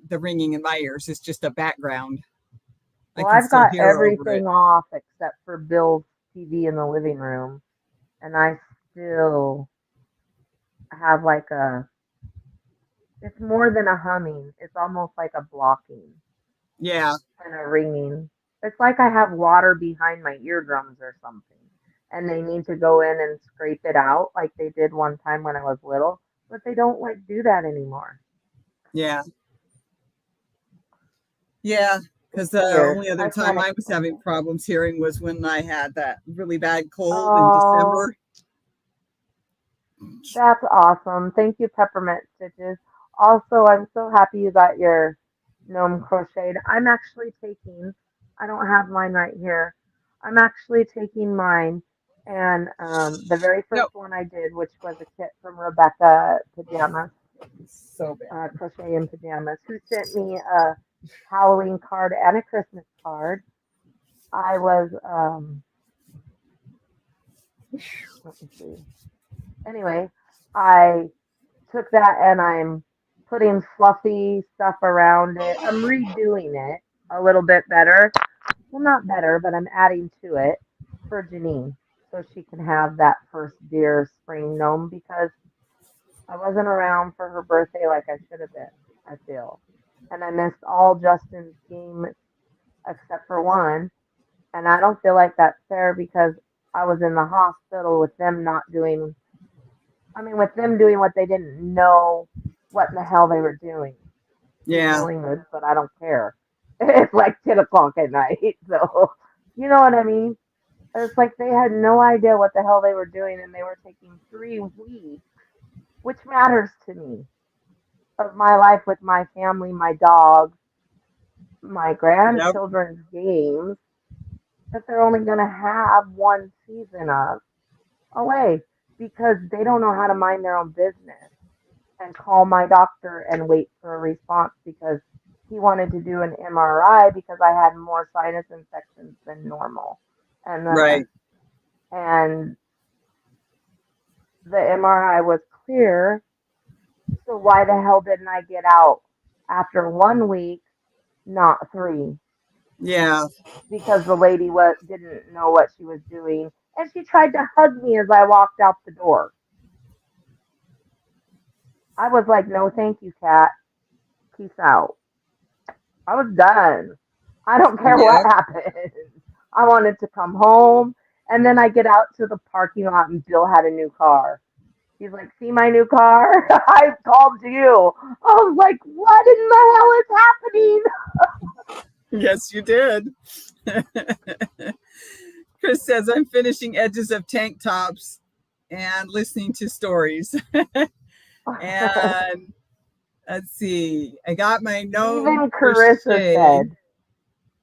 the ringing in my ears is just a background. I Well, can I've still got hear over it. everything off except for Bill's TV in the living room, and I still have like it's more than a humming. It's almost like a blocking Yeah. and a ringing. It's like I have water behind my eardrums or something. And they need to go in and scrape it out like they did one time when I was little. But they don't like do that anymore. Yeah. Yeah. It's Because the weird. only other I can't time I was explain having it. problems hearing was when I had that really bad cold in Oh, December. that's awesome. Thank you, Peppermint Stitches. Also, I'm so happy you got your gnome crocheted. I'm actually taking, I don't have mine right here. I'm actually taking mine. And the very No. first one I did, which was a kit from Rebecca Pajamas, So bad. Crochet in Pajamas, who sent me a Halloween card and a Christmas card. I was, let me see. Anyway, I took that and I'm putting fluffy stuff around it. I'm redoing it a little bit better. Well, not better, but I'm adding to it for Janine so she can have that first dear spring gnome because I wasn't around for her birthday like I should have been, I feel. And I missed all Justin's games except for one. And I don't feel like that's fair because I was in the hospital with them not doing, I mean, with them doing what they didn't know what in the hell they were doing. He's Yeah. really good, but I don't care. It's like 10 o'clock at night. So, you know what I mean? It's like they had no idea what the hell they were doing and they were taking 3 weeks, which matters to me, of my life with my family, my dog, my Yep. grandchildren's games that they're only going to have one season of away because they don't know how to mind their own business and call my doctor and wait for a response because he wanted to do an MRI because I had more sinus infections than normal. And Right. and the MRI was clear. So why the hell didn't I get out after 1 week, not 3? Yeah. Because the lady didn't know what she was doing, and she tried to hug me as I walked out the door. I was like, "No, thank you, Kat. Peace out." I was done. I don't care what Yep. happened. I wanted to come home, and then I get out to the parking lot, and Bill had a new car. He's like, see my new car? I called you. I was like, what in the hell is happening? Yes, you did. Chris says, I'm finishing edges of tank tops and listening to stories. And let's see. I got my no Even Carissa crochet. said,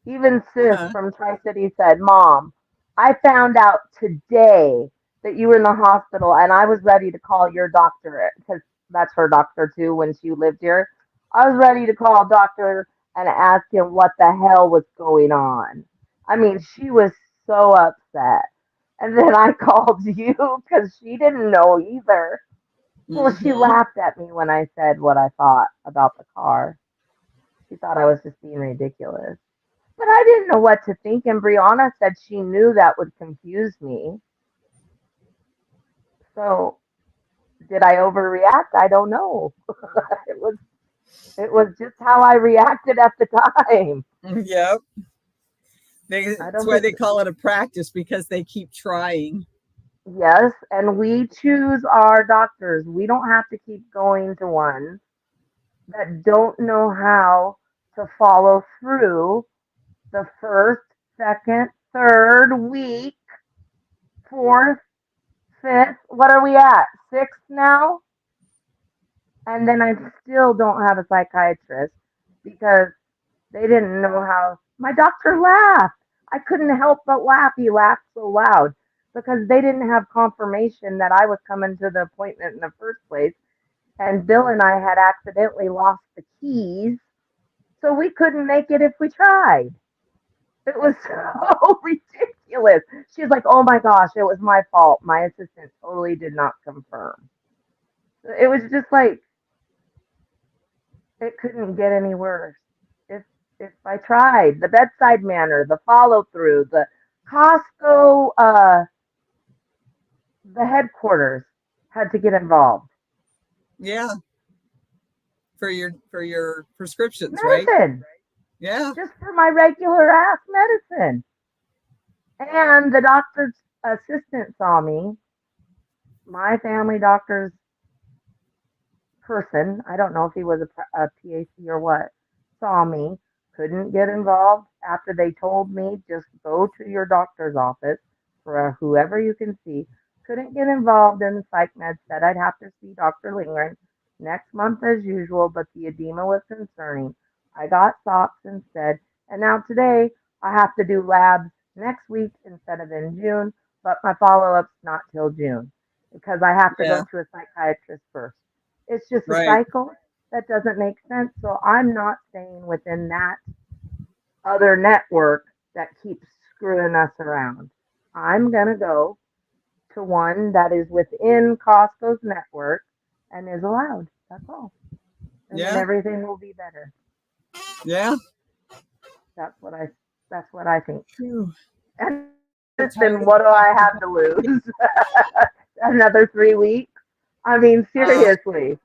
even Sis Uh-huh. from Tri City said, Mom, I found out today that you were in the hospital and I was ready to call your doctor because that's her doctor too when she lived here. I was ready to call a doctor and ask him what the hell was going on. I mean, she was so upset. And then I called you because she didn't know either. Well, she Mm-hmm. laughed at me when I said what I thought about the car. She thought I was just being ridiculous. But I didn't know what to think, and Brianna said she knew that would confuse me. So did I overreact? I don't know. it was it was just how I reacted at the time. Yep. I That's don't why think they call it a practice because they keep trying. yes, and we choose our doctors. We don't have to keep going to ones that don't know how to follow through the first, second, third week, fourth, fifth. What are we at? Sixth now? And then I still don't have a psychiatrist because they didn't know how. My doctor laughed. I couldn't help but laugh. He laughed so loud because they didn't have confirmation that I was coming to the appointment in the first place. And Bill and I had accidentally lost the keys, so we couldn't make it if we tried. It was so ridiculous. She's like, oh my gosh, it was my fault. My assistant totally did not confirm. It was just like, it couldn't get any worse. If if I tried, the bedside manner, the follow through, the Costco, the headquarters had to get involved. Yeah, for your prescriptions, right? Medicine, Yeah. just for my regular ass medicine. And the doctor's assistant saw me. My family doctor's person, I don't know if he was a PAC or what, saw me, couldn't get involved after they told me just go to your doctor's office for whoever you can see. Couldn't get involved in the psych med, said I'd have to see Dr. Lingren next month as usual, but the edema was concerning. I got socks instead, and now today I have to do labs next week instead of in June, but my follow up's not till June because I have to go Yeah. to a psychiatrist first. It's just a Right. cycle that doesn't make sense. So I'm not staying within that other network that keeps screwing us around. I'm going to go to one that is within Costco's network and is allowed. That's all. And then Yeah. everything will be better. Yeah. That's what I that's what I think. Phew. And So tired then of what do I talking have to lose? Another 3 weeks? I mean, about seriously.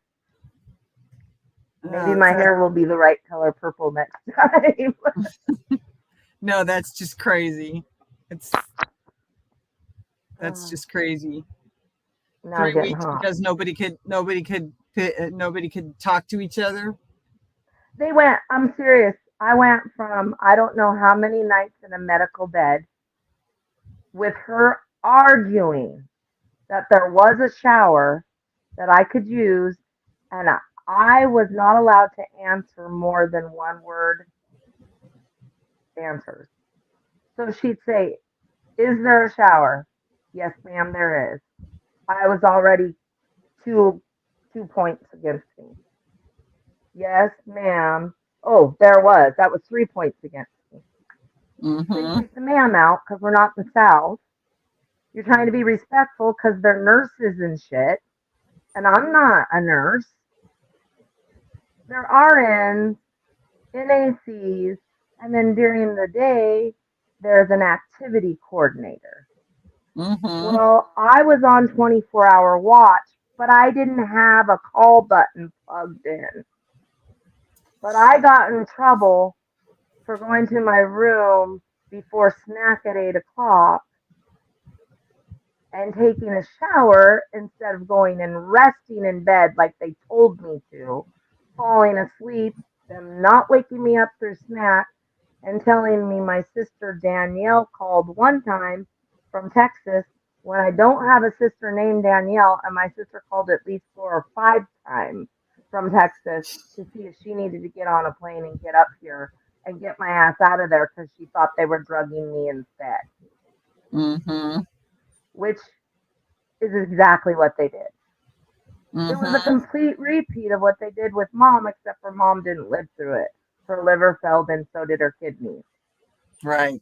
Maybe my so, hair will be the right color purple next time. no, that's just crazy. It's that's Uh, just crazy. now Three getting weeks hot. because nobody could talk to each other. I'm serious. I went from I don't know how many nights in a medical bed with her arguing that there was a shower that I could use and I was not allowed to answer more than one word answers. So she'd say, is there a shower? Yes, ma'am, there is. I was already two 2 points against me. Yes, ma'am. Oh, there was. That was 3 points against me. So you Mm-hmm. take the ma'am out because we're not in the South. You're trying to be respectful because they're nurses and shit. And I'm not a nurse. They're RNs, NACs, and then during the day, there's an activity coordinator. Mm-hmm. Well, I was on 24-hour watch, but I didn't have a call button plugged in. But I got in trouble for going to my room before snack at 8 o'clock and taking a shower instead of going and resting in bed like they told me to, falling asleep, them not waking me up through snacks, and telling me my sister Danielle called one time from Texas when I don't have a sister named Danielle, and my sister called at least 4 or 5 times from Texas to see if she needed to get on a plane and get up here and get my ass out of there because she thought they were drugging me instead, Mm-hmm. which is exactly what they did. It was a Mm-hmm. complete repeat of what they did with mom, except for mom didn't live through it. Her liver failed and so did her kidneys. Right.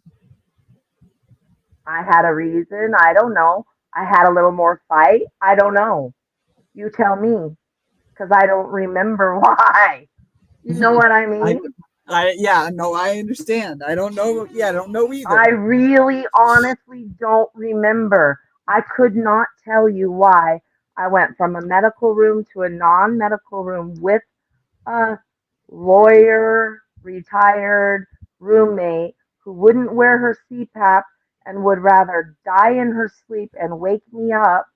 I had a reason. I don't know. I had a little more fight. I don't know. You tell me, because I don't remember why. You know what I I, mean? yeah, no, I understand. I don't know. Yeah, I don't know either. I really honestly don't remember. I could not tell you why I went from a medical room to a non medical room with a lawyer, retired roommate who wouldn't wear her CPAP and would rather die in her sleep and wake me up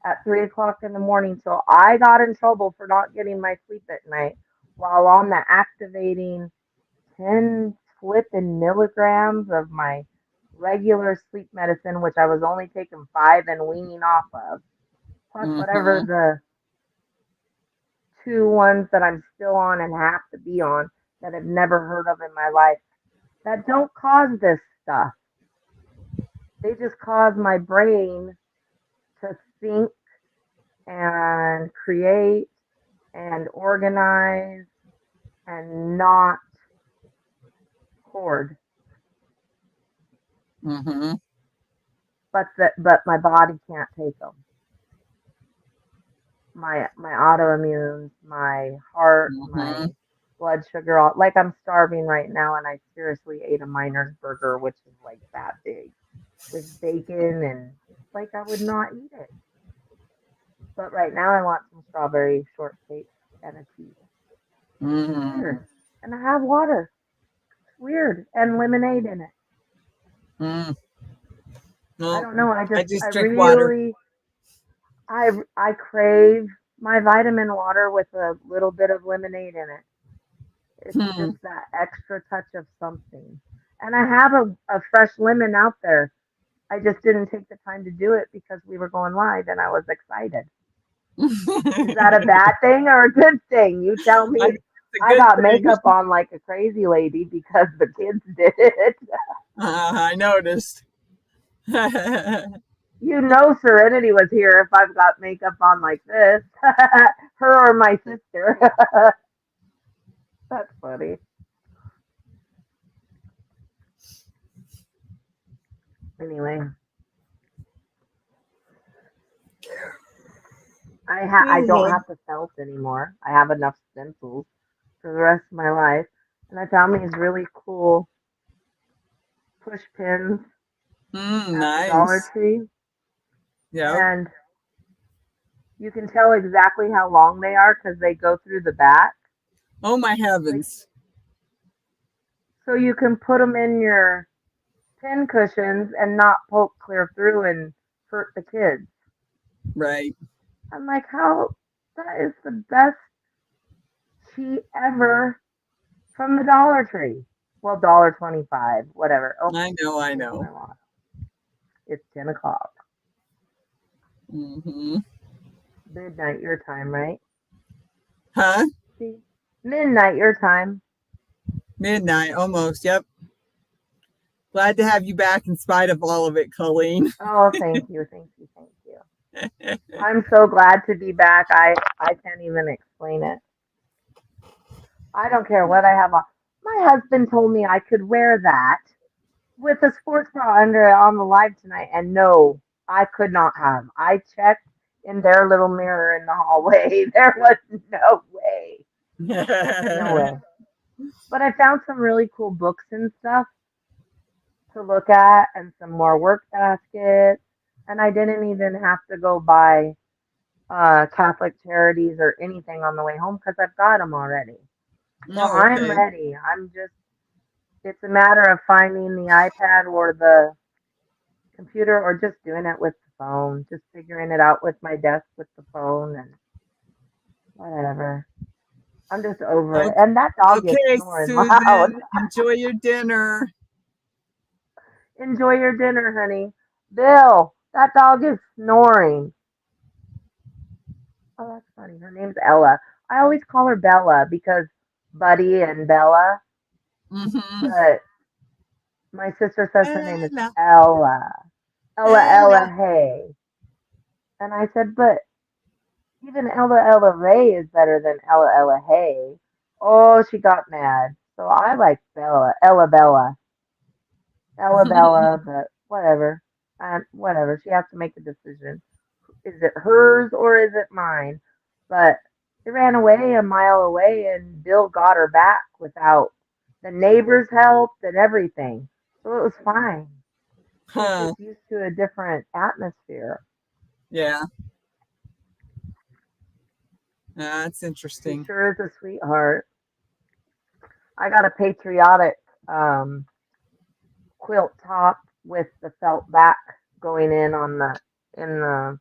at 3 o'clock in the morning. So I got in trouble for not getting my sleep at night while on the activating 10 flipping milligrams of my regular sleep medicine, which I was only taking 5 and weaning off of, plus whatever Mm-hmm. the 2 ones that I'm still on and have to be on that I've never heard of in my life that don't cause this stuff. They just cause my brain to think and create and organize and not hoard. Mm-hmm. But my body can't take them. My autoimmunes, my heart, Mm-hmm. my blood sugar, all, like I'm starving right now, and I seriously ate a Miner's burger, which is like that big, with bacon, and like I would not eat it. But right now I want some strawberry shortcake and a tea. It's Mm-hmm. weird. And I have water. It's weird. And lemonade in it. Mm-hmm. I No, don't know. I I just drink water. really, I crave my vitamin water with a little bit of lemonade in it. It's just Hmm. that extra touch of something. And I have a fresh lemon out there. I just didn't take the time to do it because we were going live and I was excited. Is that a bad thing or a good thing? You tell I me. think it's a I good got thing. makeup on like a crazy lady because the kids did it. I noticed. You know Serenity was here if I've got makeup on like this. Her or my sister. That's funny. Anyway, I don't have to felt anymore. I have enough stencils for the rest of my life. And I found these really cool push pins at the Dollar Nice. Tree. Yep. And you can tell exactly how long they are because they go through the back. Oh my Like, heavens. so you can put them in your pin cushions and not poke clear through and hurt the kids. Right. I'm like, how? That is the best tea ever from the Dollar Tree. Well, $1.25, whatever. Oh, I know. I hold on, know. I lost. It's 10 o'clock, Mm-hmm. midnight your time, right? Huh? See, midnight your time. Midnight almost. Yep. Glad to have you back in spite of all of it, Colleen. Oh, thank you, thank you, thank you. I'm so glad to be back. I can't even explain it. I don't care what I have on. My husband told me I could wear that with a sports bra under it on the live tonight, and no, I could not have. I checked in their little mirror in the hallway. There was no way. No way. But I found some really cool books and stuff to look at and some more work baskets. And I didn't even have to go buy Catholic charities or anything on the way home because I've got them already. So Oh, I'm okay. ready. It's a matter of finding the iPad or the computer or just doing it with the phone, just figuring it out with my desk with the phone and whatever. I'm just over it. Okay, And that dog is okay, snoring loud. Susan, enjoy your dinner. Enjoy your dinner, honey. Bill, that dog is snoring. Oh, that's funny. Her name's Ella. I always call her Bella because Buddy and Bella, Mm-hmm. but my sister says her name is Ella, Ella. Ella, Ella. hey. And I said, but even Ella Ray is better than Ella hey. Oh, she got mad. So I like Ella Bella, but whatever. Whatever. She has to make a decision. Is it hers or is it mine? But it ran away a mile away, and Bill got her back without the neighbors' help and everything. So it was fine. She's Huh. just used to a different atmosphere. Yeah, that's She interesting. sure is a sweetheart. I got a patriotic quilt top with the felt back going in the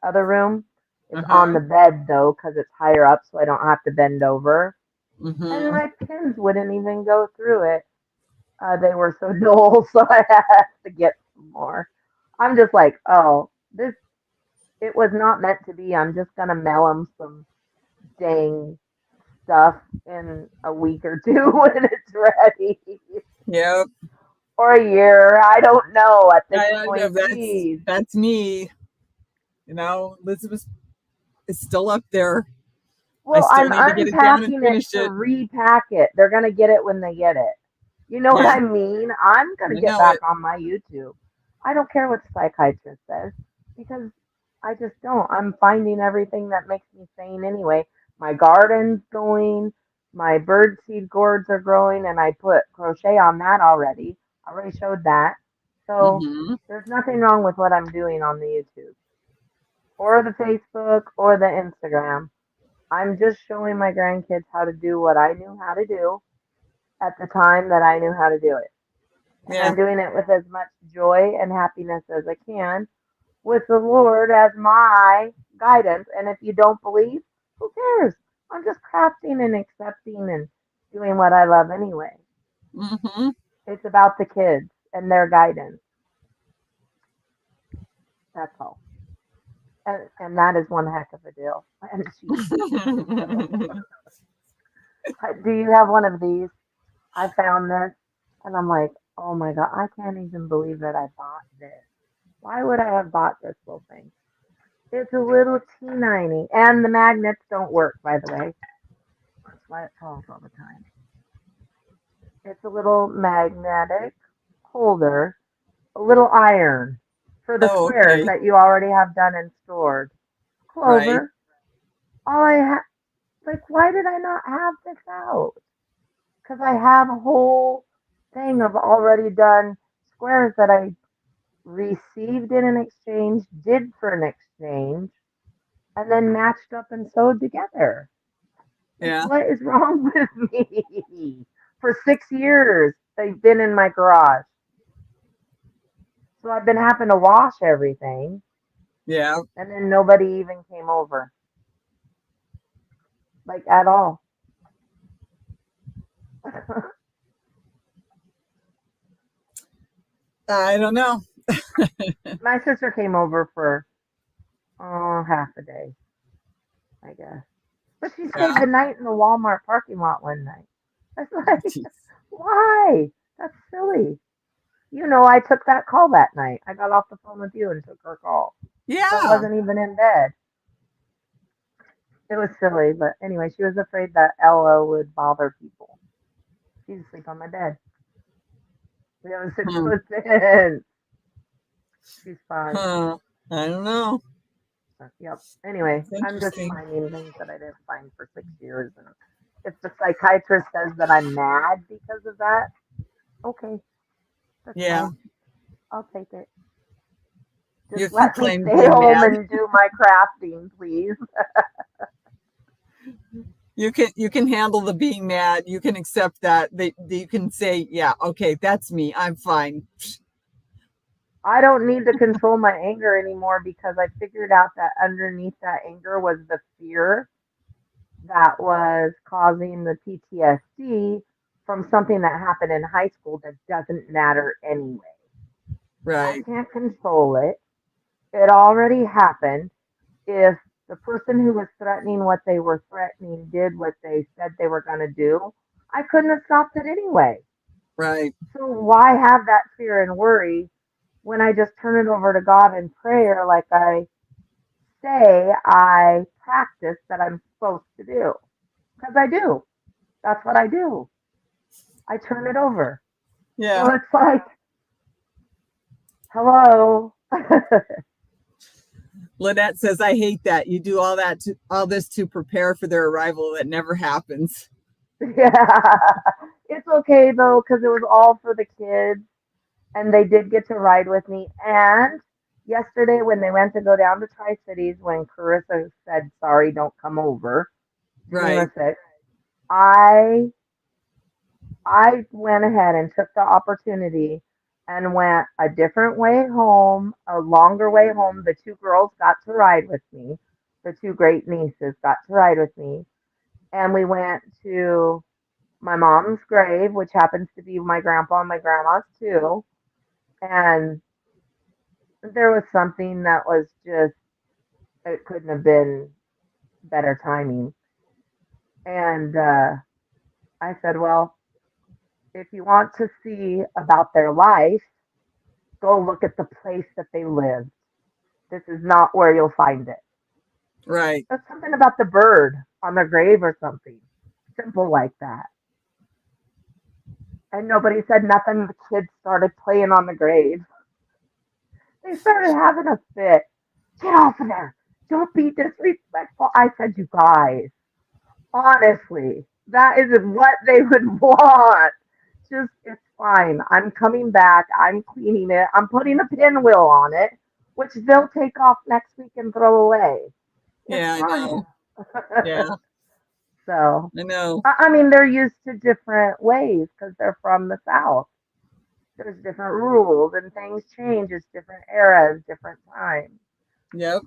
other room. It's on Uh-huh. the bed though, because it's higher up, so I don't have to bend over. And Mm-hmm. my pins wouldn't even go through it. They were so dull, so I had to get some more. I'm just like, oh, this it was not meant to be. I'm just gonna mail them some dang stuff in a week or two when it's ready, Yep. or a year. I don't know at this I know point. Geez. that's me. Elizabeth is still up there. I Well, still I'm need to get it down and unpacking it finish to it. repack it. They're gonna get it when they get it. You know what Yeah, I mean? I'm gonna I get know back it. on my YouTube. I don't care what the psychiatrist says because I just don't. I'm finding everything that makes me sane anyway. My garden's going, my bird seed gourds are growing, and I put crochet on that already. I already showed that. So Mm-hmm. there's nothing wrong with what I'm doing on the YouTube or the Facebook or the Instagram. I'm just showing my grandkids how to do what I knew how to do at the time that I knew how to do it. And Yeah. I'm doing it with as much joy and happiness as I can with the Lord as my guidance. And if you don't believe, who cares? I'm just crafting and accepting and doing what I love anyway. Mm-hmm. It's about the kids and their guidance. That's all. And that is one heck of a deal. And she, do you have one of these? I found this and I'm like, oh my God, I can't even believe that I bought this. Why would I have bought this little thing? It's a little T90 and the magnets don't work, by the way. That's why it falls all the time. It's a little magnetic holder, a little iron for the Oh, squares okay. that you already have done and stored. Right. Clover, all I have, like, why did I not have this out? Because I have a whole thing of already done squares that I received in an exchange, did for an exchange, and then matched up and sewed together. Like, Yeah. what is wrong with me? For 6 years, they've been in my garage. So I've been having to wash everything, Yeah. and then nobody even came over, like at all. I don't know. My sister came over for half a day, I guess. But she stayed Yeah. the night in the Walmart parking lot one night. I was like, Jeez. why? That's silly. You know, I took that call that night. I got off the phone with you and took her call. So it Yeah. wasn't even in bed. It was silly, but anyway, she was afraid that Ella would bother people. She's asleep on my bed. We have a six Hmm. foot fence. She's fine. Huh. I don't know. Yep. Anyway, It's I'm just interesting. finding things that I didn't find for 6 years. And if the psychiatrist says that I'm mad because of that, okay, that's Yeah. fine. I'll take it. Just You can let me claim stay being home mad. and do my crafting, please. You can handle the being mad. You can accept that. You can say, yeah, okay, that's me. I'm fine. I don't need to control my anger anymore because I figured out that underneath that anger was the fear that was causing the PTSD from something that happened in high school that doesn't matter anyway. I Right. can't control it. It already happened. If the person who was threatening what they were threatening did what they said they were going to do, I couldn't have stopped it anyway. Right. So why have that fear and worry when I just turn it over to God in prayer like I say I practice that I'm supposed to do? Because I do. That's what I do. I turn it over. So Yeah. it's like, hello. Lynette says, I hate that. You do all this to prepare for their arrival that never happens. Yeah. It's okay though, because it was all for the kids and they did get to ride with me. And yesterday when they went to go down to Tri Cities, when Carissa said, sorry, don't come over to Right. NEMA 6, I went ahead and took the opportunity and went a different way home, a longer way home. The two girls got to ride with me. The two great nieces got to ride with me. And we went to my mom's grave, which happens to be my grandpa and my grandma's too. And there was something that was just, it couldn't have been better timing. And I said, well, if you want to see about their life, go look at the place that they lived. This is not where you'll find it. Right. There's something about the bird on their grave or something simple like that. And nobody said nothing. The kids started playing on the grave. They started having a fit. Get off of there. Don't be disrespectful. I said, you guys, honestly, that isn't what they would want. Just, it's fine. I'm coming back. I'm cleaning it. I'm putting a pinwheel on it, which they'll take off next week and throw away. It's Yeah, I fine. know. Yeah, So, I know. I mean, they're used to different ways because they're from the South. There's different rules and things change. It's different eras, different times, Yep.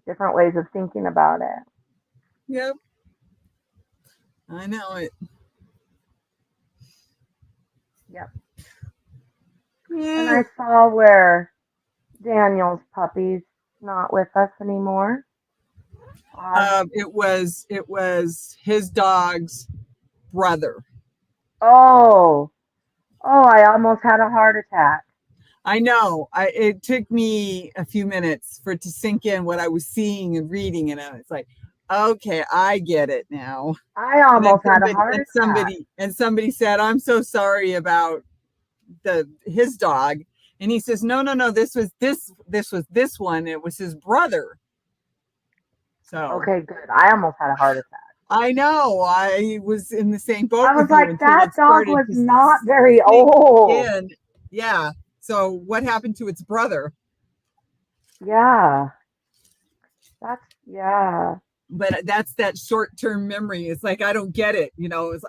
different ways of thinking about it. Yep. I know it. Yep. And Yeah. I saw where Daniel's puppy's not with us anymore. It was his dog's brother. Oh, I almost had a heart attack. I know. It took me a few minutes for it to sink in what I was seeing and reading, and it's like, okay, I get it now. I And then almost had a heart attack. somebody said, I'm so sorry about his dog. And he says, no, this was this one. It was his brother. So Okay, good. I almost had a heart attack. I know. I was in the same boat I was with you like, until that it dog started was to not very sink old. in. Yeah. So what happened to its brother? Yeah. Yeah. But that's that short-term memory. It's like, I don't get it.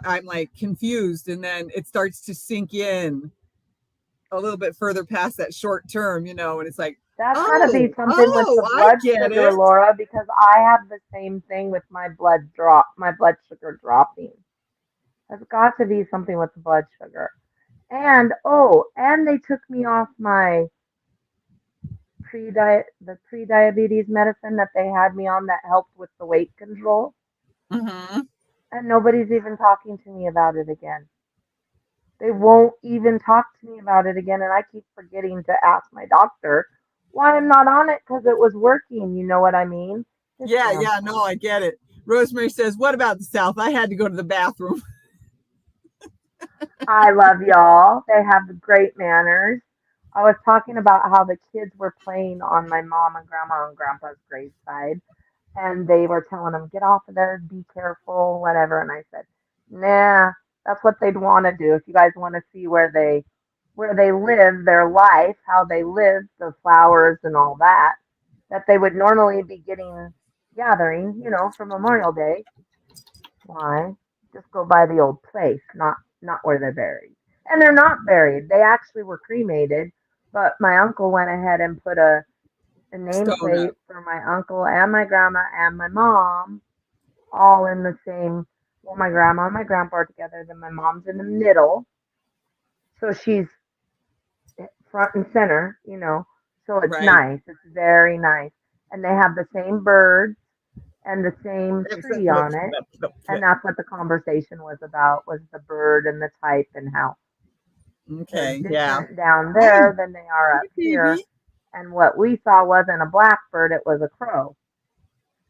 I'm like confused. And then it starts to sink in a little bit further past that short term, and it's like, That's got to be something with the I blood get sugar, it. Laura, because I have the same thing with my blood sugar dropping. There's got to be something with the blood sugar. And they took me off my pre-diabetes medicine that they had me on that helped with the weight control. Mm-hmm. And nobody's even talking to me about it again. They won't even talk to me about it again. And I keep forgetting to ask my doctor why I'm not on it because it was working. You know what I mean? Yeah, no, I get it. Rosemary says, what about the South? I had to go to the bathroom. I love y'all. They have great manners. I was talking about how the kids were playing on my mom and grandma and grandpa's graveside, and they were telling them, get off of there, be careful, whatever. And I said, nah, that's what they'd want to do. If you guys want to see where they live their life, how they live, the flowers and all that, that they would normally be gathering, for Memorial Day. Why? Just go by the old place, not where they're buried. And they're not buried. They actually were cremated, But my uncle went ahead and put a Stone nameplate up. for my uncle and my grandma and my mom all in the same. Well, my grandma and my grandpa are together. Then my mom's in the middle, so she's front and center. So it's Right. nice. It's very nice, and they have the same birds and the same tree on it. And that's what the conversation was about, was the bird and the type and how they're Okay. Yeah. different down Hi, there than they are up here. baby. And what we saw wasn't a blackbird, it was a crow.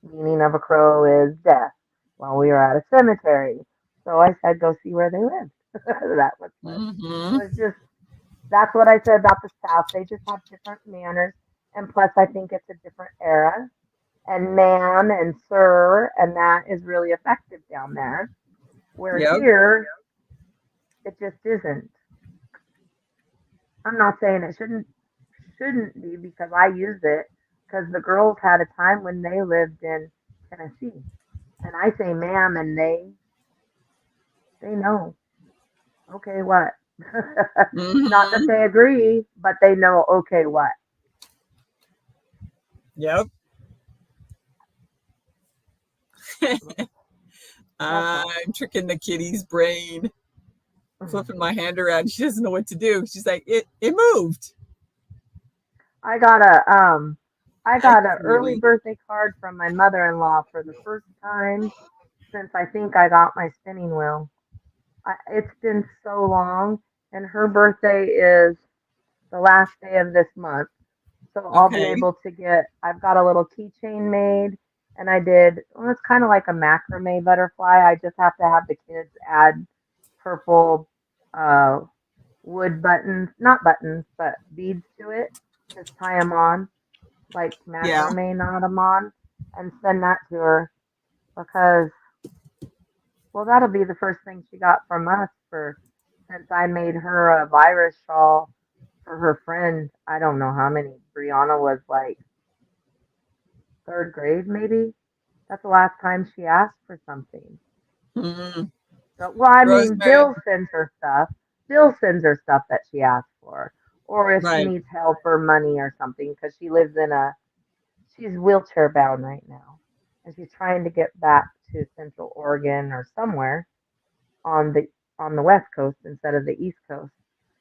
Meaning of a crow is death. While we were at a cemetery. So I said, go see where they lived. That was fun. It Mm-hmm. was just, that's what I said about the South. They just have different manners. And plus, I think it's a different era. And ma'am and sir, and that is really effective down there. Where Yep. here, it just isn't. I'm not saying it shouldn't be because I use it because the girls had a time when they lived in Tennessee. And I say ma'am and they know. Okay, what? Not that Mm-hmm. they agree, but they know okay what. Yep. That's all. I'm tricking the kitty's brain, flipping my hand around. She doesn't know what to do. She's like, it moved. I got a early Excellent. birthday card from my mother-in-law for the first time since I think I got my spinning wheel. It's been so long, and her birthday is the last day of this month. So I'll be Okay. able to I've got a little keychain made, and well, it's kind of like a macrame butterfly. I just have to have the kids add purple uh, wood buttons, not buttons, but beads to it. Just tie them on, like Yeah. macrame knot them on, and send that to her because, well, that'll be the first thing she got from us since I made her a virus shawl for her friend. I don't know how many. Brianna was like third grade, maybe. That's the last time she asked for something. Mm-hmm. So, well, I mean, Rosemary. Bill sends her stuff. Bill sends her stuff that she asked for, or if she Right. needs help or money or something, because she's wheelchair bound right now, and she's trying to get back to Central Oregon or somewhere on the West Coast instead of the East Coast,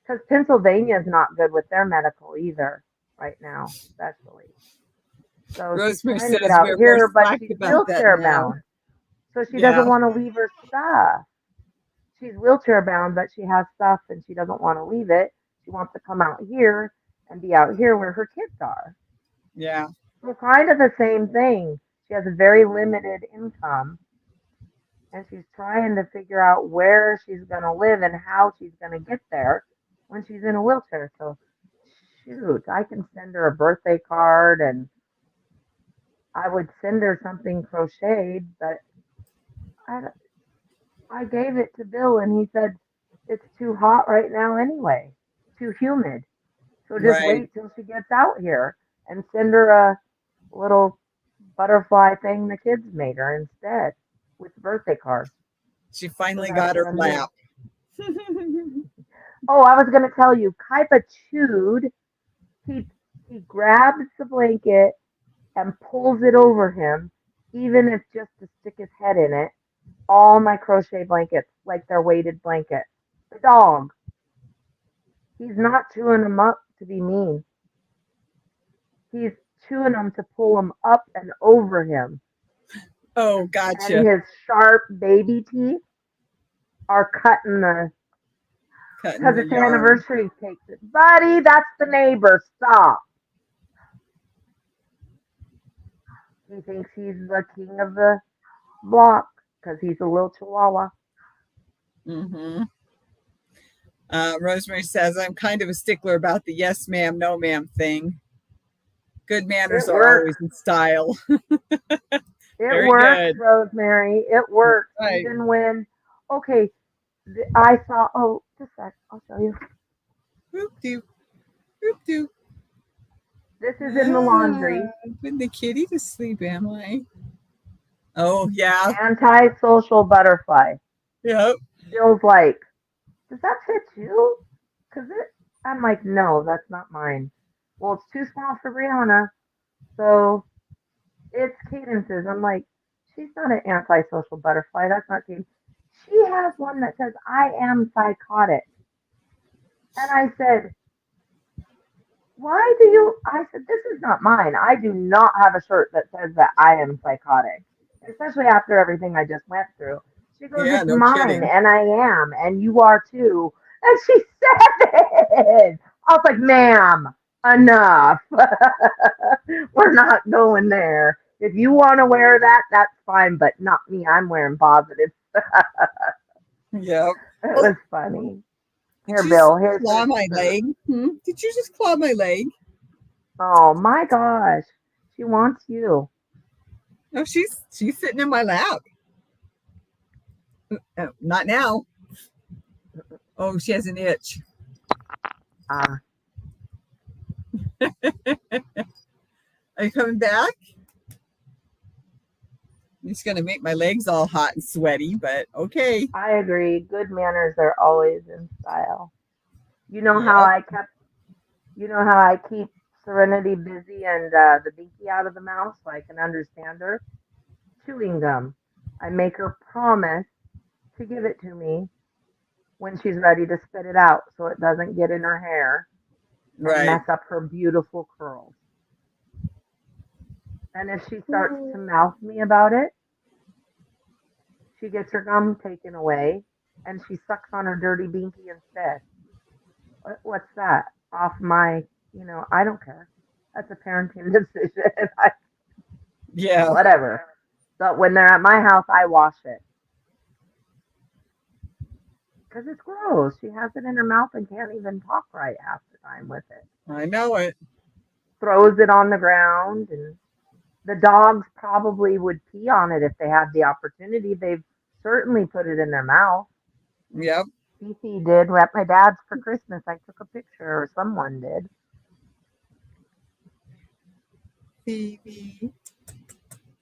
because Pennsylvania is not good with their medical either right now, especially. So she's Rosemary trying to get says out we're more here, but slack she's about that wheelchair now. bound. So she doesn't Yeah. want to leave her stuff. She's wheelchair bound, but she has stuff and she doesn't want to leave it. She wants to come out here and be out here where her kids are. Yeah. So kind of the same thing. She has a very limited income and she's trying to figure out where she's going to live and how she's going to get there when she's in a wheelchair. So shoot, I can send her a birthday card and I would send her something crocheted, but I, I gave it to Bill and he said it's too hot right now anyway, too humid. So just Right. wait till she gets out here and send her a little butterfly thing the kids made her instead with the birthday card. She So finally that's got what her I'm doing. lap. Oh, I was going to tell you, Kaipa chewed. He, he grabs the blanket and pulls it over him, even if just to stick his head in it. All my crochet blankets, like they're weighted blankets. The dog. He's not chewing them up to be mean. He's chewing them to pull them up and over him. Oh, And gotcha. his sharp baby teeth are cutting Cutting because the it's yarn. anniversary cake. Buddy, that's the neighbor. Stop. He thinks he's the king of the block because he's a little chihuahua. Mm-hmm. Rosemary says, I'm kind of a stickler about the yes ma'am, no ma'am thing. Good manners It are works. always in style. It Very works, good. Rosemary. It works. Right. Even when, okay, I saw, oh, just a sec. I'll show you. Whoop doo. Whoop doo. This is in the laundry. Putting the kitty to sleep, am I? Oh, yeah. Antisocial butterfly. Yep. Bill's like, does that fit you? Because I'm like, no, that's not mine. Well, it's too small for Brianna, so it's Cadence's. I'm like, she's not an antisocial butterfly. That's not Cadence. She has one that says, I am psychotic. And I said, why do you? I said, this is not mine. I do not have a shirt that says that I am psychotic, especially after everything I just went through. She goes, Yeah, it's no mine, kidding. and I am, and you are too. And she said it. I was like, ma'am, enough. We're not going there. If you want to wear that, that's fine, but not me. I'm wearing positive. Yeah. It Oh, was funny. did Here, you just Bill. Here's claw the my shirt. leg? Did you just claw my leg? Oh my gosh. She wants you. No, she's sitting in my lap. Not now. Oh, she has an itch. Ah, Are you coming back? It's gonna make my legs all hot and sweaty, but okay. I agree. Good manners are always in style. You know how Yep. I kept, you know how I keep Serenity busy and the binky out of the mouth so I can understand her? Chewing gum. I make her promise to give it to me when she's ready to spit it out so it doesn't get in her hair and Right. mess up her beautiful curls. And if she starts to mouth me about it, she gets her gum taken away and she sucks on her dirty binky instead. What's that? Off my, I don't care. That's a parenting decision. Yeah. Whatever. But when they're at my house, I wash it because it's gross. She has it in her mouth and can't even talk right half the time with it. I know it. Throws it on the ground, and the dogs probably would pee on it if they had the opportunity. They've certainly put it in their mouth. Yep. Fifi did at my dad's for Christmas. I took a picture, or someone did. Phoebe.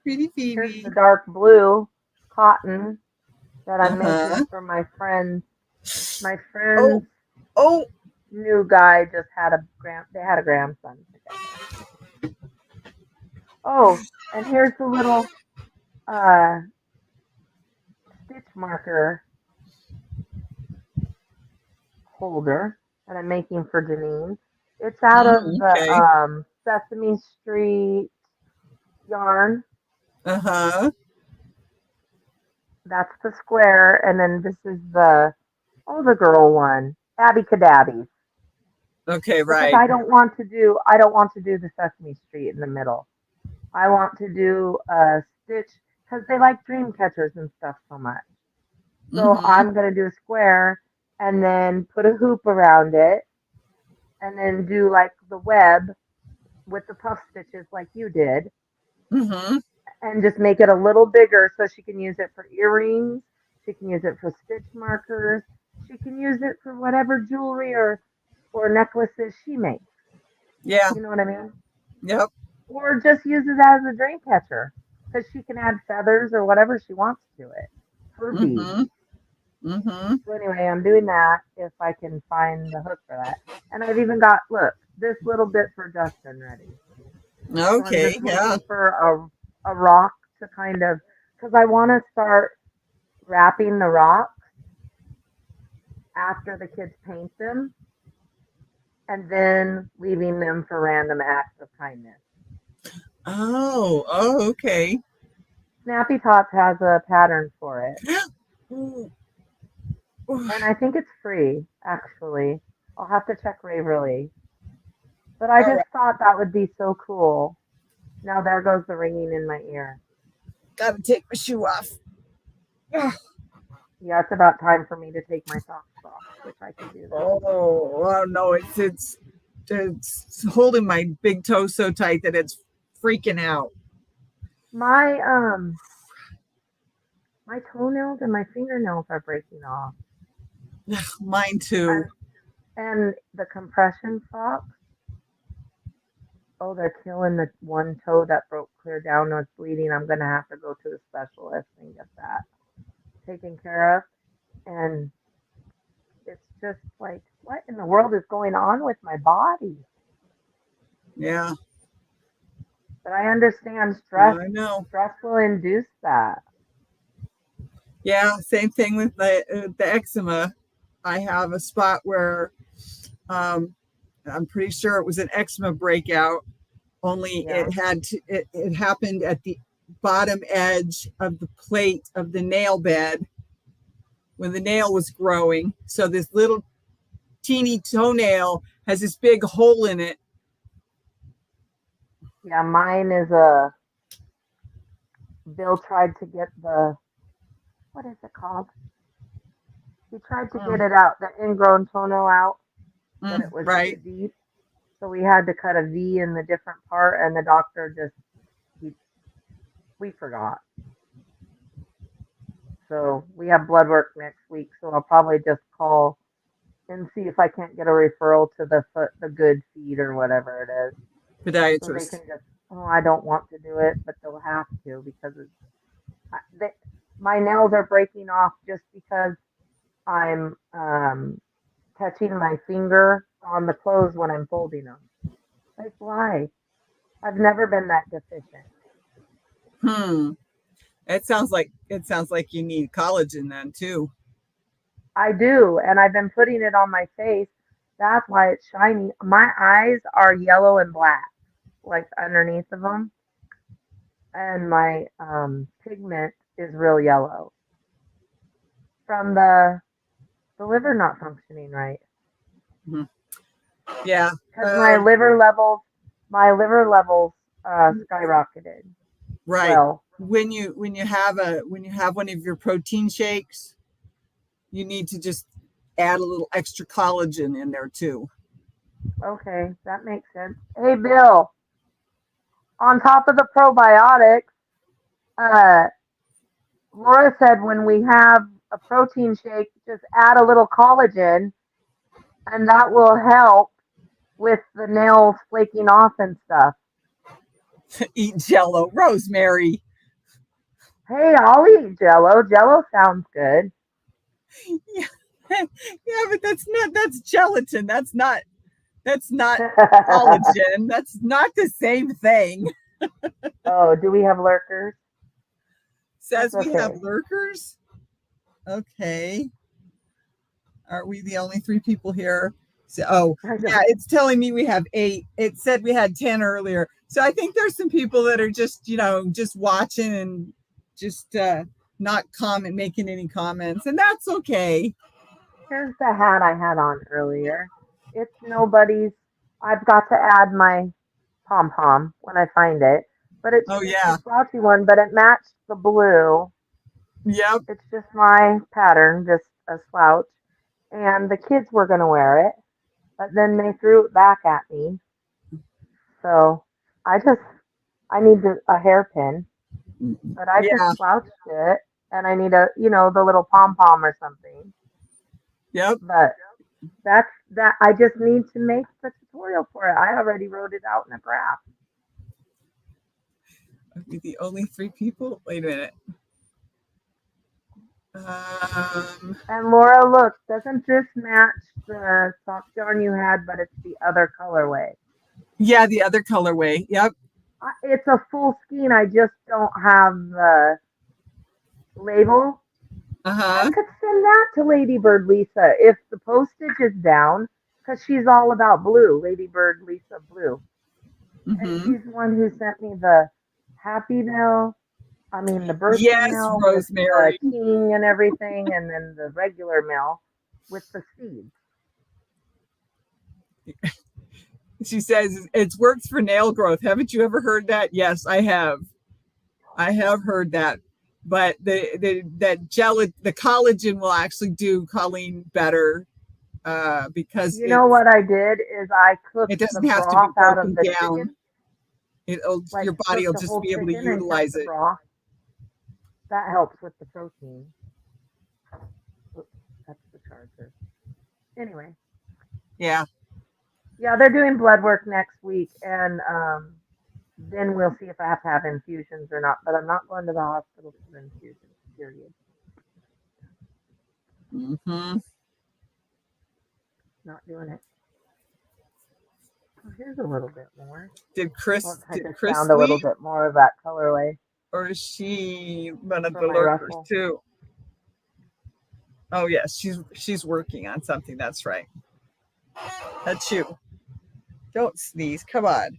Pretty Here's the Phoebe. dark blue cotton that I'm Uh-huh. making for my friends. My Oh, friend's oh, new guy just had they had a grandson together. Oh, and here's the little uh stitch marker holder that I'm making for Janine. It's out of the okay. Sesame Street yarn. Uh-huh. That's the square, and then this is the girl one, Abby Cadabby. Okay, Because right. I don't want to do the Sesame Street in the middle. I want to do a stitch because they like dream catchers and stuff so much. So Mm-hmm. I'm gonna do a square and then put a hoop around it and then do like the web with the puff stitches like you did Mm-hmm. and just make it a little bigger so she can use it for earrings, she can use it for stitch markers, she can use it for whatever jewelry or necklaces she makes. Yeah. You know what I mean? Yep. Or just use it as a dream catcher because she can add feathers or whatever she wants to it. Her beads. Mm-hmm. Mm-hmm. So anyway, I'm doing that if I can find the hook for that. And I've even got this little bit for Justin ready. So I'm Okay, just yeah. looking for a rock to kind of because I want to start wrapping the rocks after the kids paint them and then leaving them for random acts of kindness. Oh, okay. Snappy Tots has a pattern for it. Ooh, ooh. And I think it's free, actually. I'll have to check Waverly. But I All just right. thought that would be so cool. Now there goes the ringing in my ear. Gotta take my shoe off. Ugh. Yeah, it's about time for me to take my socks off, which I can do that. Oh no, it's holding my big toe so tight that it's freaking out. My my toenails and my fingernails are breaking off. Mine too. And, and the compression socks, oh, they're killing the one toe that broke clear down. No, it's bleeding. I'm gonna have to go to the specialist and get that taken care of. And it's just like what in the world is going on with my body? Yeah, But I understand I know. stress will induce that. Yeah, same thing with the eczema. I have a spot where um, I'm pretty sure it was an eczema breakout. Only Yeah. it happened at the bottom edge of the plate of the nail bed when the nail was growing. So this little teeny toenail has this big hole in it. Yeah, mine is Bill tried to get what is it called? He tried to get Mm, it out, the ingrown toenail out, but it was too right. deep. So we had to cut a V in the different part, and the doctor he, we forgot. So we have blood work next week, so I'll probably just call and see if I can't get a referral to the good feet or whatever it is. So they Podiatrist. can just, oh, I don't want to do it, but they'll have to because they, my nails are breaking off just because I'm touching my finger on the clothes when I'm folding them. Like, why? I've never been that deficient. Hmm. It sounds like you need collagen then too. I do, and I've been putting it on my face. That's why it's shiny. My eyes are yellow and black, like underneath of them, and my pigment is real yellow from the liver not functioning right. Mhm. Yeah. Because my liver levels skyrocketed. Right. Well, When you have one of your protein shakes, you need to just add a little extra collagen in there too. okay, that makes sense. Hey, Bill, on top of the probiotics, uh, Laura said when we have a protein shake, just add a little collagen, and that will help with the nails flaking off and stuff. Eat Jello, Rosemary. Hey, I'll eat Jello. Jello sounds good. Yeah, yeah, but that's gelatin. That's not collagen. That's not the same thing. Oh, do we have lurkers? That's Says we have okay. lurkers. Okay. Are we the only three people here? So, oh, I yeah, don't. it's telling me we have 8. It said we had 10 earlier. So I think there's some people that are just, just watching and just not making any comments, and that's okay. Here's the hat I had on earlier. It's nobody's. I've got to add my pom pom when I find it, but Oh it's the yeah. slouchy one, but it matched the blue. Yep. It's just my pattern, just a slouch. And the kids were going to wear it, but then they threw it back at me. So I just, I need a hairpin, but I just Yeah. slouched it and I need the little pom pom or something. Yep. But that's that. I just need to make the tutorial for it. I already wrote it out in a graph. Are we the only 3 people? Wait a minute. And Laura, look, doesn't this match the sock yarn you had, but it's the other colorway? Yeah, the other colorway. Yep. It's a full skein. I just don't have the label. I Uh-huh. could send that to Ladybird Lisa if the postage is down, because she's all about blue, Ladybird Lisa Blue. And Mm-hmm. she's the one who sent me the Happy Mail, I mean the birthday Yes, mail with the Rosemary. king and everything, and then the regular mail with the seeds. She says it's works for nail growth. Haven't you ever heard that? Yes, I have. I have heard that. But the collagen will actually do Colleen better because You know what I did is I cooked it the doesn't have to be broth out of broken the down. chicken, Your like body will cooked the just whole be able to chicken and kept utilize the it. broth. That helps with the protein. Oops, that's the charger. Anyway, Yeah. yeah, they're doing blood work next week, and then we'll see if I have to have infusions or not. But I'm not going to the hospital for infusions. Period. Mm-hmm. not doing it. Oh, here's a little bit more. Did Well, I Chris just found a little leave, bit more of that colorway or is she one of for the my lurkers ruffle. too? Oh yes, she's working on something. That's right. That's you. Don't sneeze. Come on.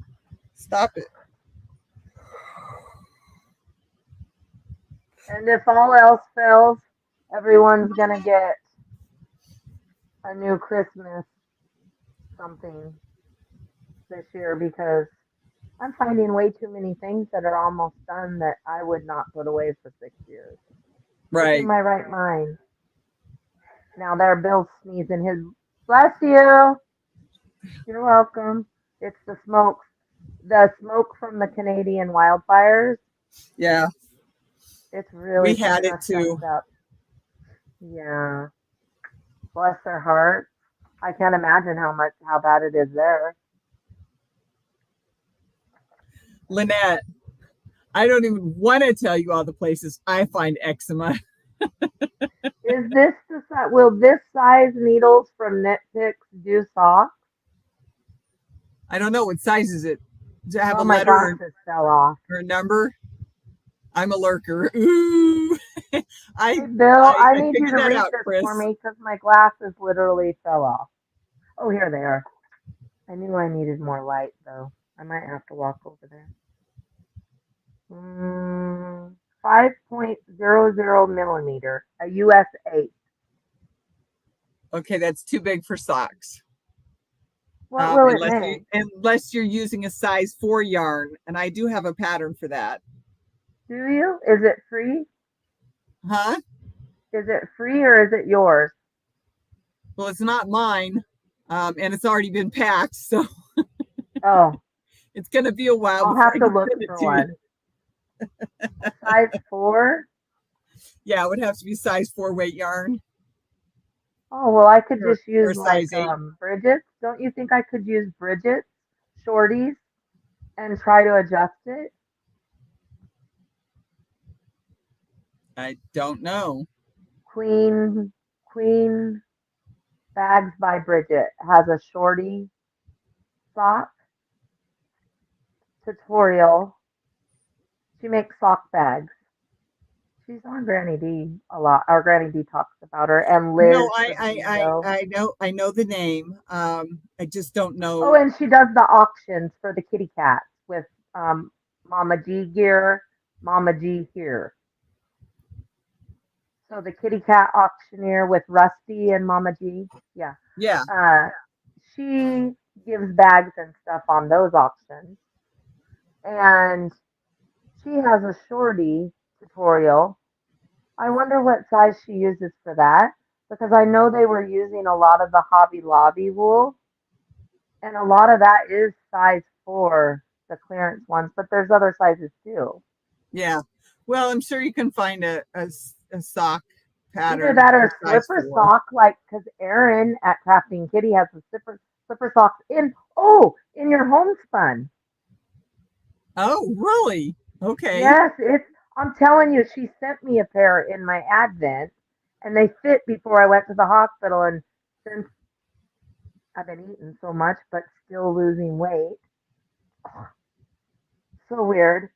Stop it. And if all else fails, everyone's gonna get a new Christmas something this year because I'm finding way too many things that are almost done that I would not put away for 6 years. Like Right. in my right mind. Now there, Bill's sneezing his. Bless you. You're welcome. It's the smoke. The smoke from the Canadian wildfires. Yeah. It's We really had putting it us too. back up. Yeah. Bless their heart. I can't imagine how bad it is there. Lynette, I don't even want to tell you all the places I find eczema. Is this the size? Will this size needles from Knit Picks do socks? I don't know what size is it. Does it have Oh, a my letter glasses fell off. or a number? I'm a lurker. Ooh. Hey, I Bill, I need you figured to that read out, this for Chris. me because my glasses literally fell off. Oh, here they are. I knew I needed more light, though. I might have to walk over there. 5.00 millimeter, a US 8. Okay, that's too big for socks. What will it Unless make? unless you're using a size 4 yarn, and I do have a pattern for that. Do you? Is it free? Huh? Is it free or is it yours? Well, it's not mine, and it's already been packed, so Oh, it's going to be a while I'll before have I to can look send it for to you. one. A size 4? Yeah, it would have to be size 4 weight yarn Oh, well, I could or, just use like size 8. Bridget's. Don't you think I could use Bridget's shorties and try to adjust it? I don't know. Queen Bags by Bridget has a shorty sock tutorial. She makes sock bags. She's on Granny D a lot. Or Granny D talks about her, and No, Liz for the video. I know the name. I just don't Oh, know. and she does the auctions for the kitty cats with Mama G gear, Mama G here. So the kitty cat auctioneer with Rusty and Mama G. Yeah. Yeah. She gives bags and stuff on those auctions. And she has a shorty tutorial. I wonder what size she uses for that because I know they were using a lot of the Hobby Lobby wool, and a lot of that is size 4, the clearance ones, but there's other sizes too. Yeah. Well, I'm sure you can find a sock Either pattern that for or size slipper 4. sock, like because Erin at Crafting Kitty has the slipper socks in in your homespun. Oh, really? Okay. Yes, I'm telling you, she sent me a pair in my advent, and they fit before I went to the hospital. And since I've been eating so much, but still losing weight, so weird.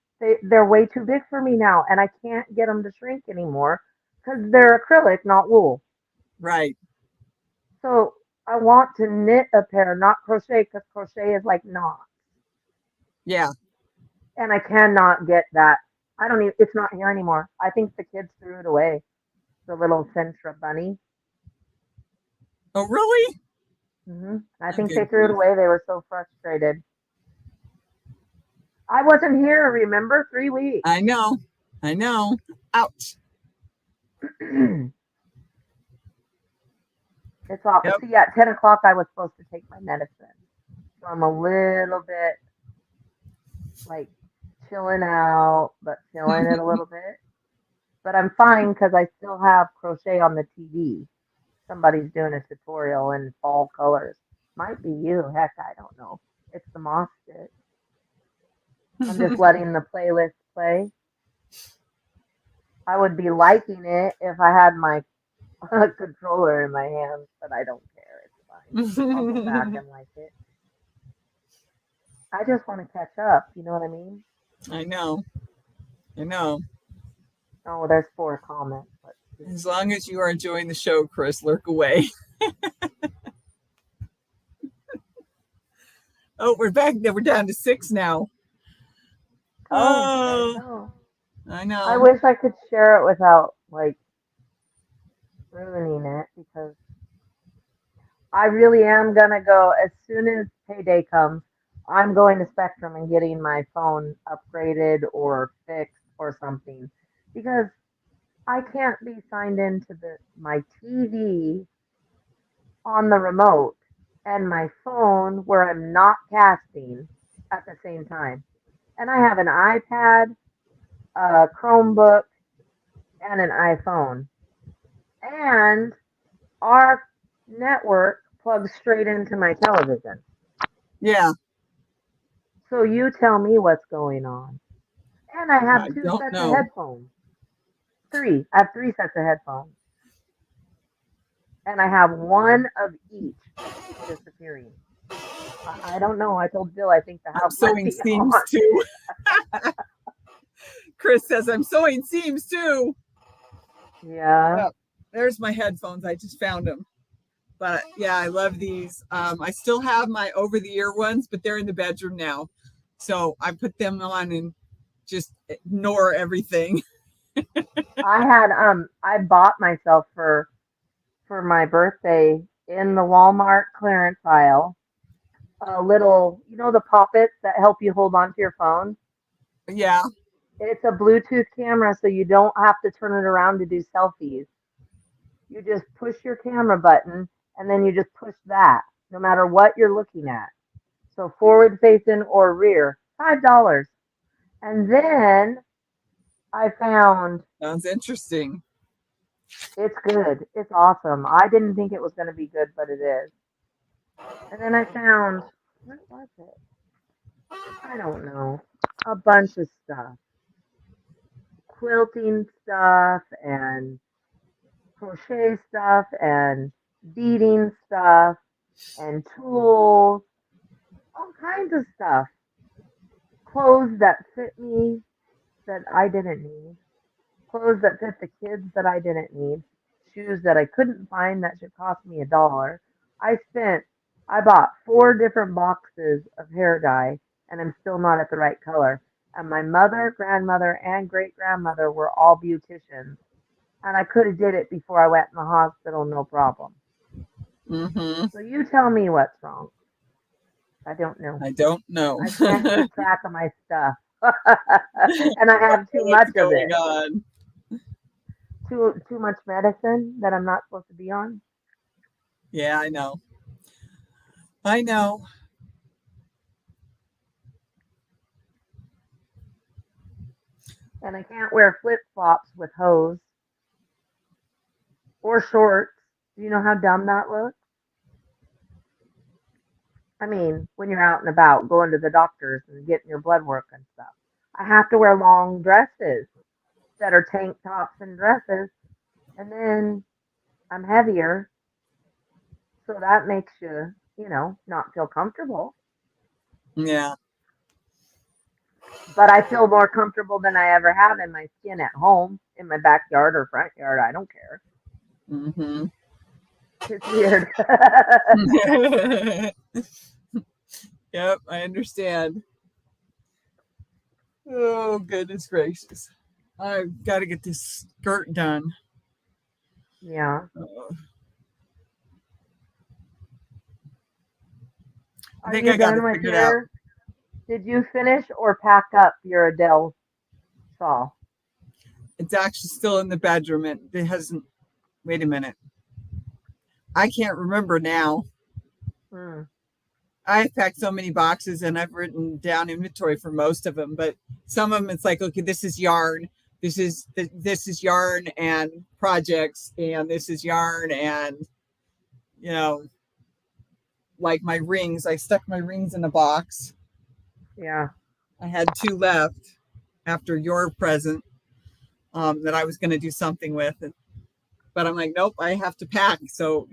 They're way too big for me now, and I can't get them to shrink anymore because they're acrylic, not wool. Right. So I want to knit a pair, not crochet, because crochet is like knots. Yeah. And I cannot get that. I don't even, it's not here anymore. I think the kids threw it away. The little Centra bunny. Oh, really? I Oh, think they good threw it grief. away. They were so frustrated. I wasn't here, remember? 3 weeks. I know. Ouch. It's awful. Yep. See, at 10 o'clock, I was supposed to take my medicine. So I'm a little bit like chilling out, but feeling it a little bit. But I'm fine because I still have crochet on the TV. Somebody's doing a tutorial in fall colors. Might be you. Heck, I don't know. It's the moss stitch. I'm just letting the playlist play. I would be liking it if I had my controller in my hands, but I don't care. It's I'll go back and like it. I just want to catch up. You know what I mean? I know. I know. Oh, there's 4 comments. Let's see. As long as you are enjoying the show, Chris, lurk away. Oh, we're back. We're down to 6 now. Oh, there you go. I know. I wish I could share it without like ruining it because I really am gonna go as soon as payday comes. I'm going to Spectrum and getting my phone upgraded or fixed or something because I can't be signed into my TV on the remote and my phone where I'm not casting at the same time. And I have an iPad, a Chromebook, and an iPhone. And our network plugs straight into my television. Yeah. So you tell me what's going on. And I have 2 don't sets know. of headphones. 3. I have 3 sets of headphones. And I have 1 of each that keeps disappearing. I don't know. I told Bill I think the I'm house might sewing be seams on. too. Chris says I'm sewing seams too. Yeah. Oh, there's my headphones. I just found them. But yeah, I love these. I still have my over-the-ear ones, but they're in the bedroom now. So I put them on and just ignore everything. I bought myself for my birthday in the Walmart clearance aisle a little, the poppets that help you hold on to your phone. Yeah. It's a Bluetooth camera, so you don't have to turn it around to do selfies. You just push your camera button and then you just push that no matter what you're looking at. So forward facing or rear, $5. And then I found Sounds interesting. it's good. It's awesome. I didn't think it was going to be good, but it is. And then I found, what was it? I don't know. A bunch of stuff. Quilting stuff and crochet stuff and beading stuff and tools, all kinds of stuff. Clothes that fit me that I didn't need. Clothes that fit the kids that I didn't need. Shoes that I couldn't find that should cost me $1. I bought 4 different boxes of hair dye and I'm still not at the right color. And my mother, grandmother, and great grandmother were all beauticians. And I could have did it before I went in the hospital, no problem. Mm-hmm. So you tell me what's wrong. I don't know. I don't know. I can't keep track of my stuff. And I have too much of it. On? Too much medicine that I'm not supposed to be on. Yeah, I know. I know. And I can't wear flip-flops with hose or shorts. Do you know how dumb that looks? I mean, when you're out and about, going to the doctors and getting your blood work and stuff. I have to wear long dresses that are tank tops and dresses. And then I'm heavier. So that makes you, not feel comfortable. Yeah. But I feel more comfortable than I ever have in my skin at home, in my backyard or front yard. I don't care. Mm-hmm. It's weird. Yep, I understand. Oh, goodness gracious. I've got to get this skirt done. Yeah. I think I got to figure it out. Did you finish or pack up your Adele shawl? It's actually still in the bedroom. It hasn't. Wait a minute. I can't remember now. I've packed so many boxes and I've written down inventory for most of them, but some of them it's like, okay, this is yarn. This is yarn and projects, and this is yarn and, like my rings. I stuck my rings in a box. Yeah. I had 2 left after your present that I was going to do something with. But I'm like, nope, I have to pack. So,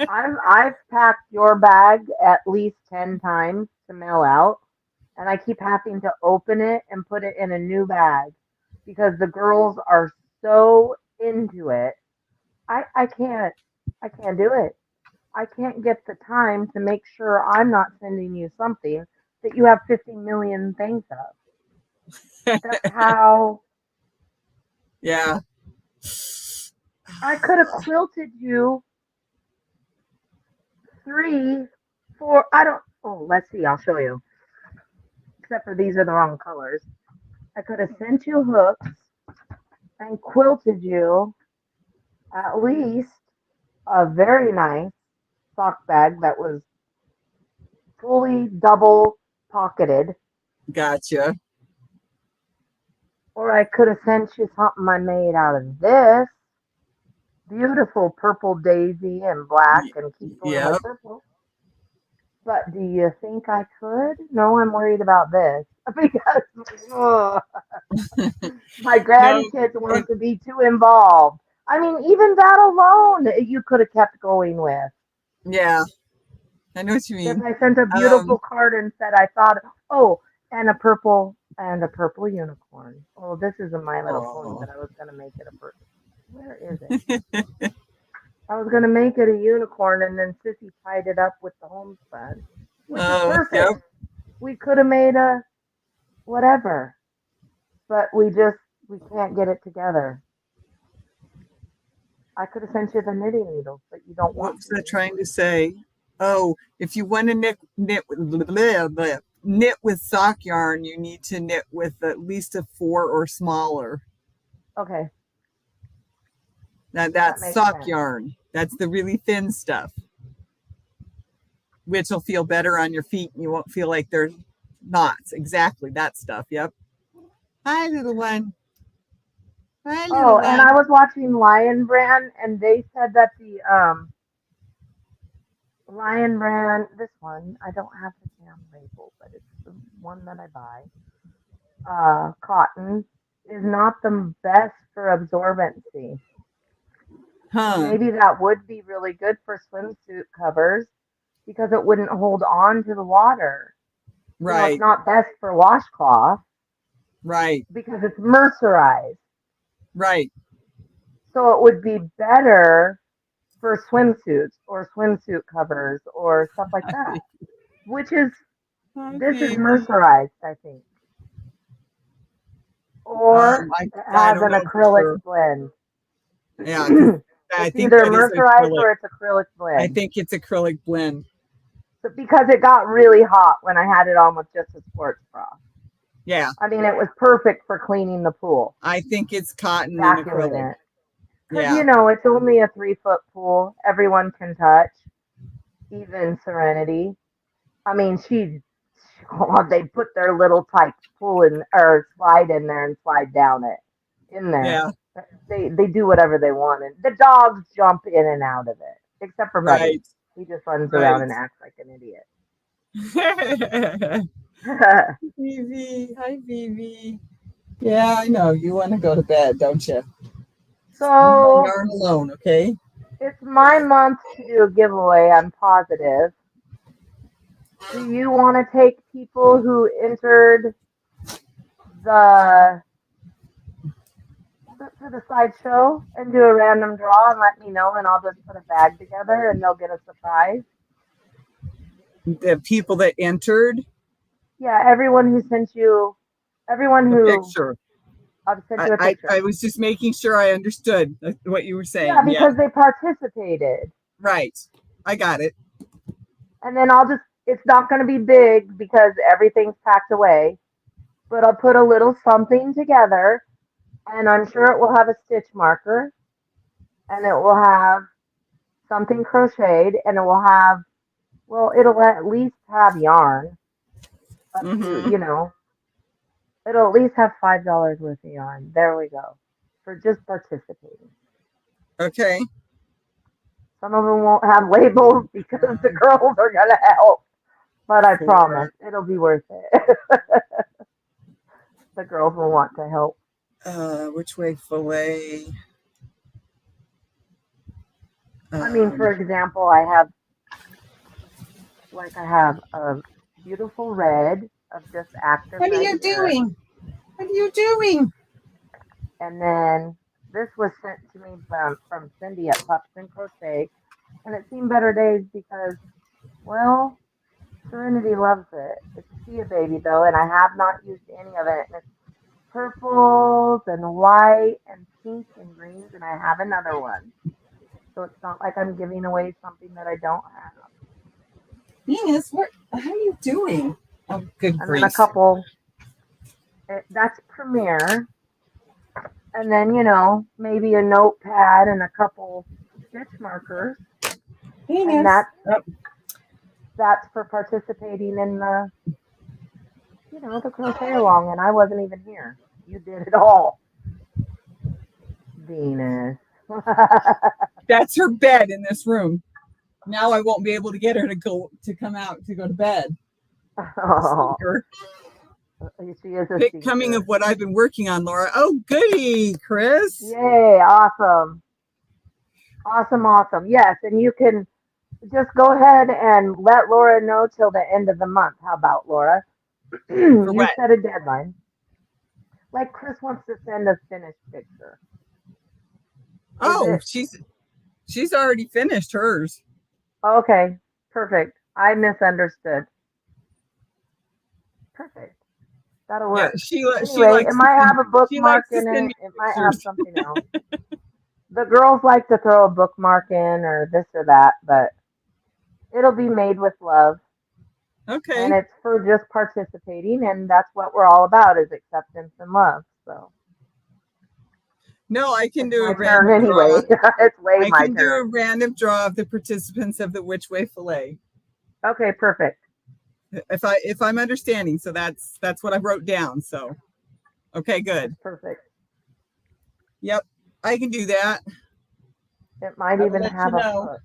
I've packed your bag at least 10 times to mail out, and I keep having to open it and put it in a new bag because the girls are so into it. I can't do it. I can't get the time to make sure I'm not sending you something that you have 50 million things of. That's how Yeah. I could have quilted you three, four. I don't. Oh, let's see. I'll show you. Except for these are the wrong colors. I could have sent you hooks and quilted you at least a very nice sock bag that was fully double pocketed. Gotcha. Or I could have sent you something I made out of this beautiful purple daisy and black and keep going with Yep. purple. But do you think I could? No, I'm worried about this because ugh, my No. grandkids want to be too involved. I mean, even that alone, you could have kept going with. Yeah. I know what you Because mean. I sent a beautiful card and said I thought, oh, and a purple unicorn. Oh, this is a My Little Pony, Oh. but I was gonna make it a purple. Where is it? I was gonna make it a unicorn, and then Sissy tied it up with the homespun, which is Oh. perfect. Yep. We could have made a whatever, but we can't get it together. I could have sent you the knitting needles, but you don't What want was to. I trying to say? Oh, if you want to knit with sock yarn, you need to knit with at least a 4 or smaller. Okay, Now that that's makes sock sense. yarn. That's the really thin stuff, which will feel better on your feet, and you won't feel like there's knots. Exactly that stuff. Yep. Hi, little one. Hi, little Oh, and I one. was watching Lion Brand, and they said that the Lion Brand, this one, I don't have the damn label, but it's the one that I buy. Cotton is not the best for absorbency. Huh. Maybe that would be really good for swimsuit covers because it wouldn't hold on to the water. You know, it's Right. not best for washcloth Right. because it's mercerized. Right. So it would be better for swimsuits or swimsuit covers or stuff like Hi, that. Which is hi, this is baby. mercerized, I think. Or I it I has don't an know for acrylic sure. blend. Yeah, because I It's think either that is mercerized acrylic. or it's acrylic I blend. think it's acrylic blend. But because it got really hot when I had it on with just a sports bra. Yeah, I mean, it was perfect for cleaning the pool, I think it's cotton and acrylic. vacuuming it. Because, Yeah, you know, it's only a 3 foot pool. Everyone can touch, even Serenity. I mean, they put their little type pull in or slide in there and slide down it in there. yeah, They do whatever they want, and the dogs jump in and out of it, except for Buddy. right, He just runs around right. and acts like an idiot. Vivi, hi Vivi. Yeah, I know. You want to go to bed, don't you? Leave my So yarn alone, okay? it's my month to do a giveaway. I'm positive. Do you want to take people who entered the for the slideshow and do a random draw and let me know, and I'll just put a bag together and they'll get a surprise? The people that entered Yeah, everyone who sent you, everyone the who picture. I've sent I, you a I, picture. I was just making sure I understood what you were Yeah, saying. Yeah, because they participated. right. I got it. And then it's not going to be big because everything's packed away, but I'll put a little something together and I'm sure it will have a stitch marker and it will have something crocheted and it will have, well, it'll at least have yarn up to, Mm-hmm. you know, it'll at least have $5 worth of yarn. There we go. For just participating. Okay. Some of them won't have labels because the girls are going to help. But I promise For it'll be worth it. The girls will want to help. which way fillet? I mean, for example, I have a beautiful red of just active What are red you hair. doing? What are you doing? And then this was sent to me from Cindy at Pups and Crochet. And it's seen better days because, well, Serenity loves it. It's Chia Baby though, and I have not used any of it. And it's purples and white and pink and greens, and I have another one. So it's not like I'm giving away something that I don't have. Venus, how are you doing? Oh, good And then a grief. couple, that's Premiere. And then, maybe a notepad and a couple stitch markers. Venus. And that's for participating in the crochet along. And I wasn't even here. You did it all. Venus. That's her bed in this room. Now I won't be able to get her to come out to go to bed. Oh, she is a Coming of what I've been working on, Laura. Oh, goody, Chris. Yay, awesome. Awesome. Yes, and you can just go ahead and let Laura know till the end of the month. How about, Laura? You what? set a deadline. Like Chris wants to send a finished picture. She's already finished hers. Okay, perfect. I misunderstood. Perfect. That'll work. Yeah, anyway, it might have a bookmark in it. It might have something else. The girls like to throw a bookmark in or this or that, but it'll be made with love. Okay. And it's for just participating, and that's what we're all about is acceptance and love. So. No, I can do a random anyway. It's way my turn. I can do a random draw of the participants of the Which Way Filet. Okay, perfect. If I'm understanding, so that's what I wrote down. So, okay, good. That's perfect. Yep, I can do that. It might even have a hook.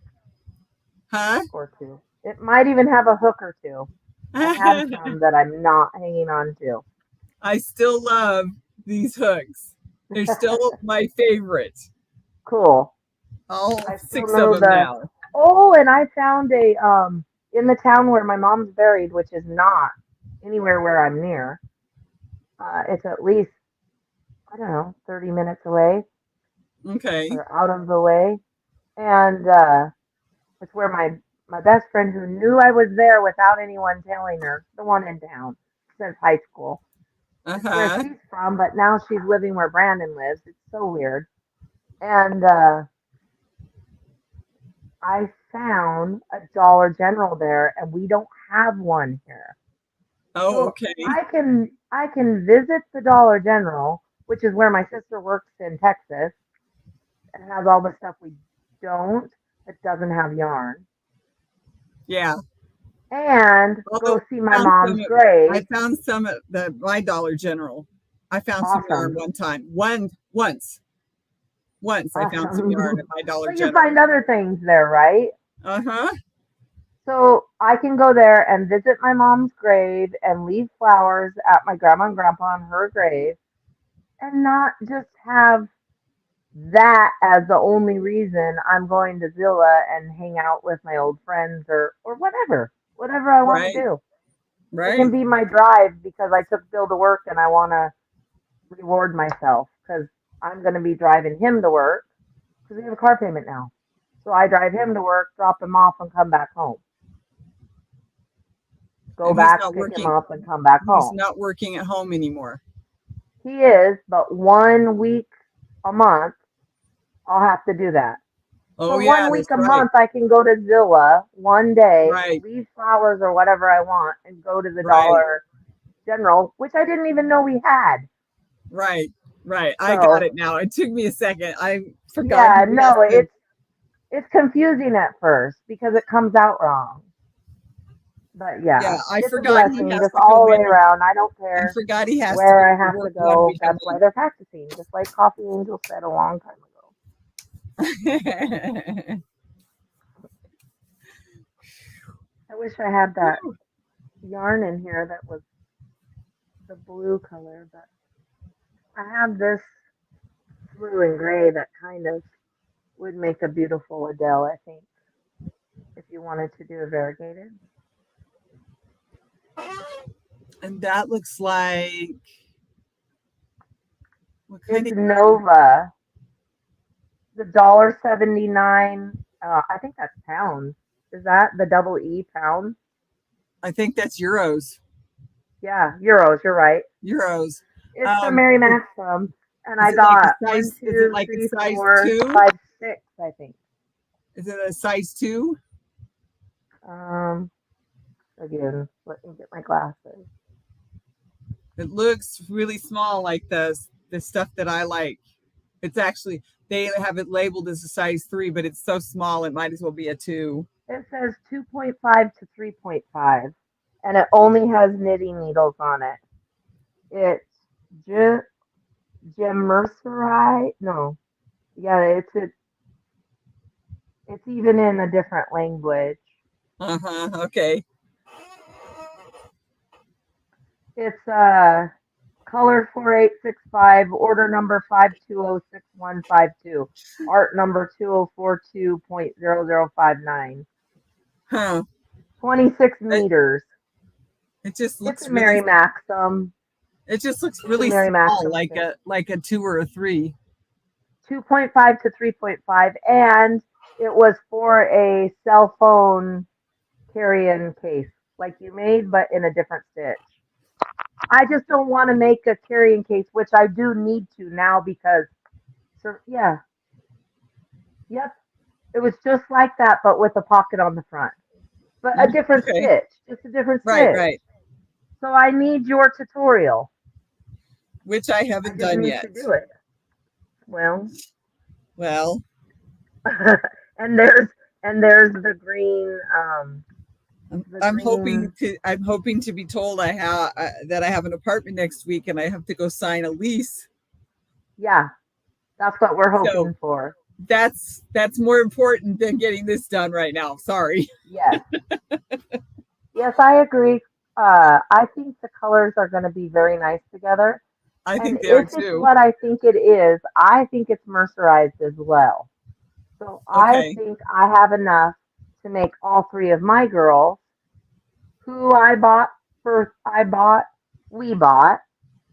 Huh? Or two. It might even have a hook or two. I have some that I'm not hanging on to. I still love these hooks. They're still my favorite. Cool. All 6 of them now. Oh, and I found in the town where my mom's buried, which is not anywhere where I'm near. It's at least, 30 minutes away. Okay. Or out of the way. And it's where my best friend who knew I was there without anyone telling her, the one in town since high school. That's where she's from, but now she's living where Brandon lives. It's so weird. And I found a Dollar General there, and we don't have one here. Oh, so okay. I can visit the Dollar General, which is where my sister works in Texas, and has all the stuff we don't. It doesn't have yarn. Yeah. And go see my mom's grave. I found some at my Dollar General. I found some yarn one time. Once I found some yarn at my Dollar General. You find other things there, right? Uh-huh. So I can go there and visit my mom's grave and leave flowers at my grandma and grandpa on her grave and not just have that as the only reason I'm going to Zilla and hang out with my old friends or whatever I want to do. Right. It can be my drive because I took Bill to work and I want to reward myself because I'm going to be driving him to work because we have a car payment now. So I drive him to work, drop him off, and come back home. Go back, pick him up, and come back home. He's not working at home anymore. He is, but 1 week a month, I'll have to do that. Oh, so yeah, 1 week a month, I can go to Zilla one day, leave flowers or whatever I want, and go to the Dollar General, which I didn't even know we had. Right. I got it now. It took me a second. I forgot. Yeah, no, it's confusing at first because it comes out wrong. But yeah, I forgot. He has just all the way around. I don't care. I forgot he has where I have to go. That's why they're practicing, just like Coffee Angel said a long time ago. I wish I had that yarn in here that was the blue color, but I have this blue and gray that kind of would make a beautiful Adele, I think, if you wanted to do a variegated. And that looks like what kind It's of? Nova. The $1.79. I think that's pounds. Is that the double E pounds? I think that's euros. Yeah, euros. You're right. Euros. It's from Mary Maxim, and I Is it like got a size? 1, Is it 2, like 3, a size 4, 2? 5, 6. I think. Is it a size 2? Um, again, let me get my glasses. It looks really small, like the stuff that I like. It's actually they have it labeled as a size 3, but it's so small it might as well be a 2. It says 2.5 to 3.5, and it only has knitting needles on it. It's Gemercerite. No, yeah, it's even in a different language. Okay. It's color 4865, order number 5206152, art number 2042.0059. Huh. 26 It, meters. it just It's looks a really. Mary Maxim. It just looks It's a really Mary small, Maxim thing. like a 2 or a 3. 2.5 to 3.5, and it was for a cell phone carry-in case, like you made, but in a different stitch. I just don't want to make a carrying case, which I do need to now because, so yeah, yep, it was just like that, but with a pocket on the front, but a different Okay. stitch, just a different Right, stitch. right. So I need your tutorial. Which I I haven't just done need yet. to do it. Well, and there's the green. I'm hoping to be told I have that I have an apartment next week and I have to go sign a lease. Yeah, that's what we're hoping So for. that's more important than getting this done right now. Sorry. Yes. Yes, I agree. I think the colors are going to be very nice together. I And think they are if it's too. what I think it is, I think it's mercerized as well. So I Okay. think I have enough to make all three of my girls, who we bought,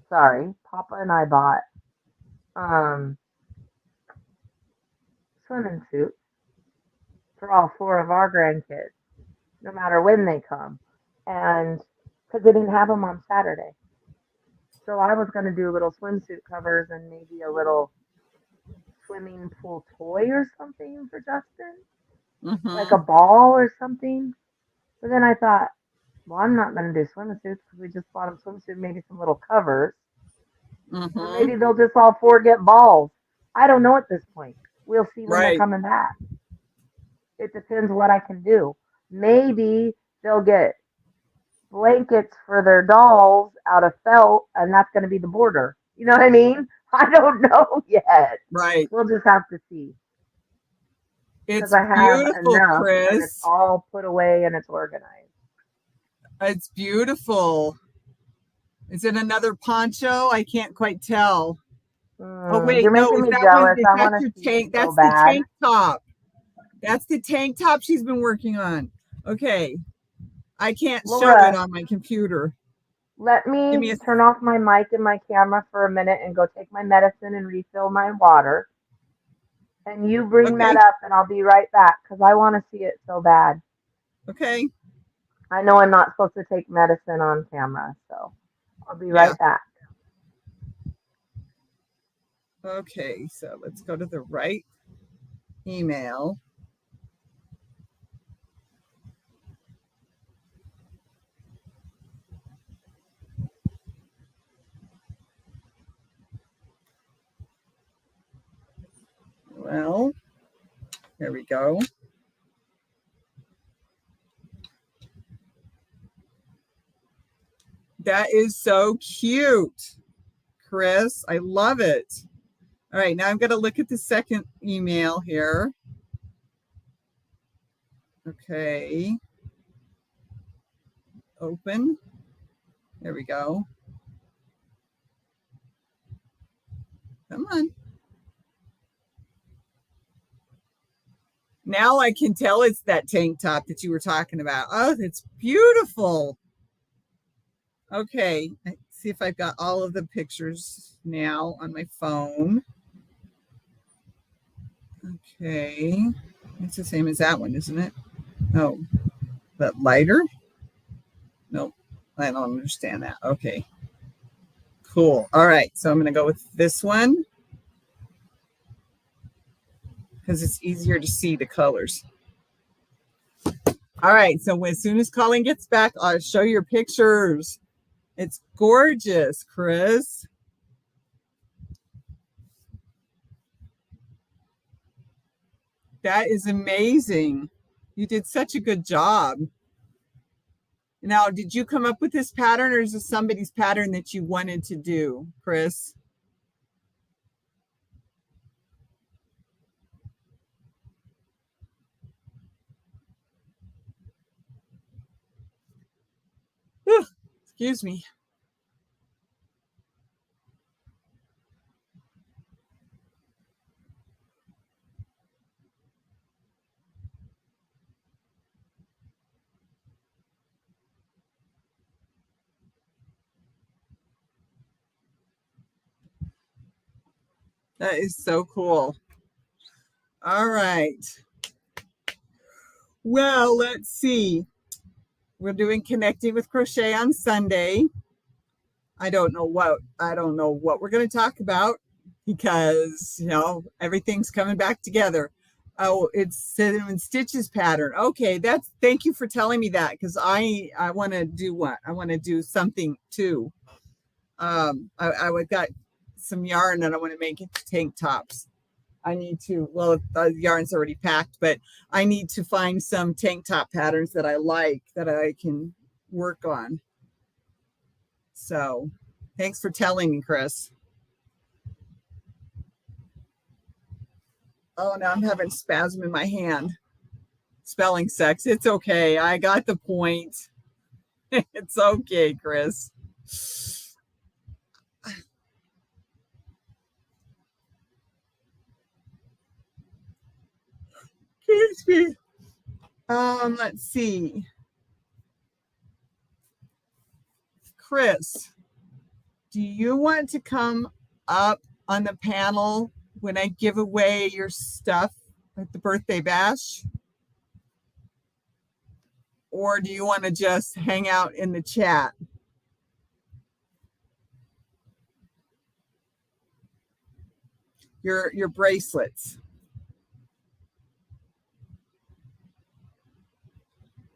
sorry, Papa and I bought, um, swimming suits for all four of our grandkids, no matter when they come. And because they didn't have them on Saturday. So I was going to do little swimsuit covers and maybe a little swimming pool toy or something for Justin, like a ball or something. But then I thought, well, I'm not going to do swimsuits because we just bought them swimsuit, maybe some little covers. Or maybe they'll just all four get balls. I don't know at this point. We'll see when they're Right. coming back. It depends what I can do. Maybe they'll get blankets for their dolls out of felt, and that's going to be the border. You know what I mean? I don't know yet. Right. We'll just have to see. It's Because I have beautiful, enough, and it's Chris. all put away and it's organized. It's beautiful. Is it another poncho? I can't quite tell. Oh wait, You're no, making is me that one? jealous. Is I that want to your see it tank? so That's the bad. tank top. That's the tank top she's been working on. Okay. I can't show it Laura, on my computer. let Give me me a turn off my mic and my camera for a minute and go take my medicine and refill my water. And you bring that okay. up, and I'll be right back because I want to see it so bad. Okay. I know I'm not supposed to take medicine on camera, so I'll be Yeah. right back. Okay, so let's go to the right email. Well, there we go. That is so cute, Chris. I love it. All right, now I'm going to look at the second email here. Okay. Open. There we go. Come on. Now I can tell it's that tank top that you were talking about. Oh, that's beautiful. Okay, let's see if I've got all of the pictures now on my phone. Okay, it's the same as that one, isn't it? Oh, that lighter? Nope, I don't understand that. Okay, cool. All right, so I'm going to go with this one because it's easier to see the colors. All right, so as soon as Colleen gets back, I'll show your pictures. It's gorgeous, Chris. That is amazing. You did such a good job. Now, did you come up with this pattern, or is this somebody's pattern that you wanted to do, Chris? Whew, excuse me. That is so cool. All right. Well, let's see. We're doing Connecting with Crochet on Sunday. I don't know what we're going to talk about because, you know, everything's coming back together. Oh, it's Cinnamon Stitches pattern. Okay, thank you for telling me that, because I want to do what? I want to do something too. I would got some yarn and I want to make it tank tops. I need to, well, the yarn's already packed, but I need to find some tank top patterns that I like that I can work on. So thanks for telling me, Chris. Oh, now I'm having spasm in my hand. Spelling sex. It's okay. I got the point. It's okay, Chris. Excuse me. Let's see. Chris, do you want to come up on the panel when I give away your stuff at the birthday bash? Or do you want to just hang out in the chat? Your bracelets.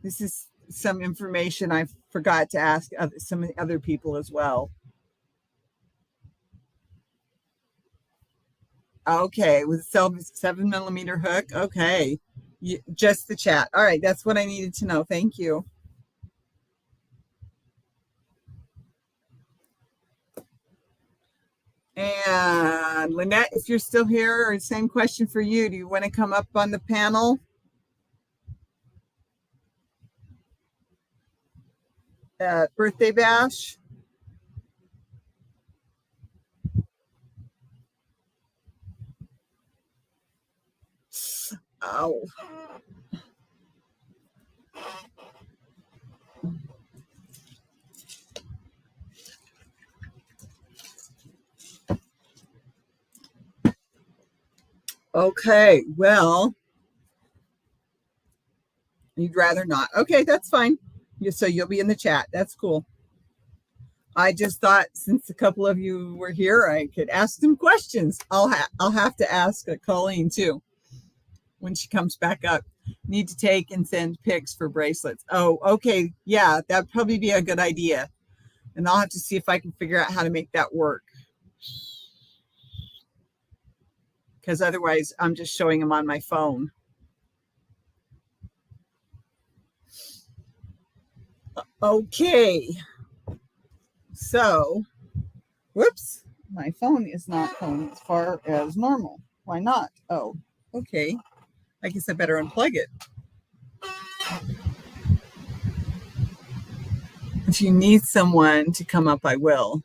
This is some information I forgot to ask some of the other people as well. Okay, with a 7mm hook. Okay, just the chat. All right, that's what I needed to know. Thank you. And Lynette, if you're still here, same question for you. Do you want to come up on the panel? Birthday bash? Oh. Okay, well, you'd rather not. Okay, that's fine. So you'll be in the chat. That's cool. I just thought since a couple of you were here, I could ask some questions. I'll have to ask Colleen too when she comes back up. Need to take and send pics for bracelets. Oh, okay. Yeah, that'd probably be a good idea. And I'll have to see if I can figure out how to make that work. Because otherwise I'm just showing them on my phone. Okay. So, whoops, my phone is not going as far as normal. Why not? Oh, okay. I guess I better unplug it. If you need someone to come up, I will.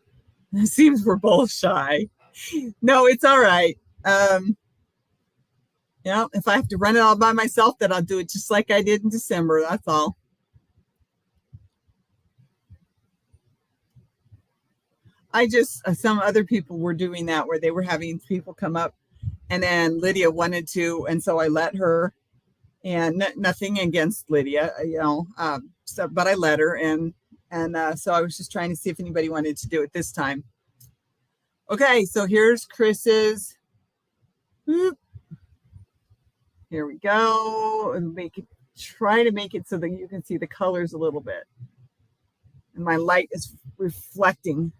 It seems we're both shy. No, it's all right. Yeah, if I have to run it all by myself, then I'll do it just like I did in December. That's all. Some other people were doing that where they were having people come up, and then Lydia wanted to, and so I let her, and nothing against Lydia, but I let her, and so I was just trying to see if anybody wanted to do it this time. Okay, so here's Chris's. Whoop. Here we go, and try to make it so that you can see the colors a little bit, and my light is reflecting.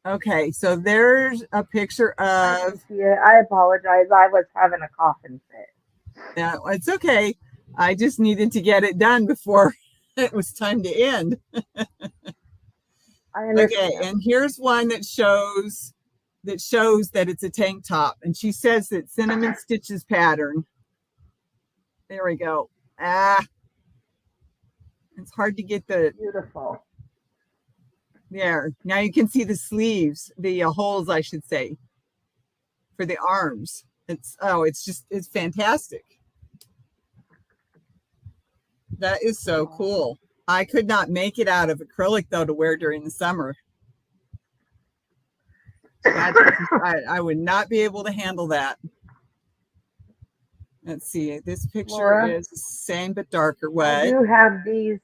Okay, so there's a picture of. I apologize. I was having a coughing fit. Yeah, it's okay. I just needed to get it done before it was time to end. I understand. Okay, and here's one that shows that it's a tank top, and she says that cinnamon stitches pattern. There we go. It's hard to get the beautiful. There. Now you can see the sleeves, the holes, I should say, for the arms. It's fantastic. That is so cool. I could not make it out of acrylic though to wear during the summer. I would not be able to handle that. Let's see. This picture Laura, is the same but darker. What? I do have these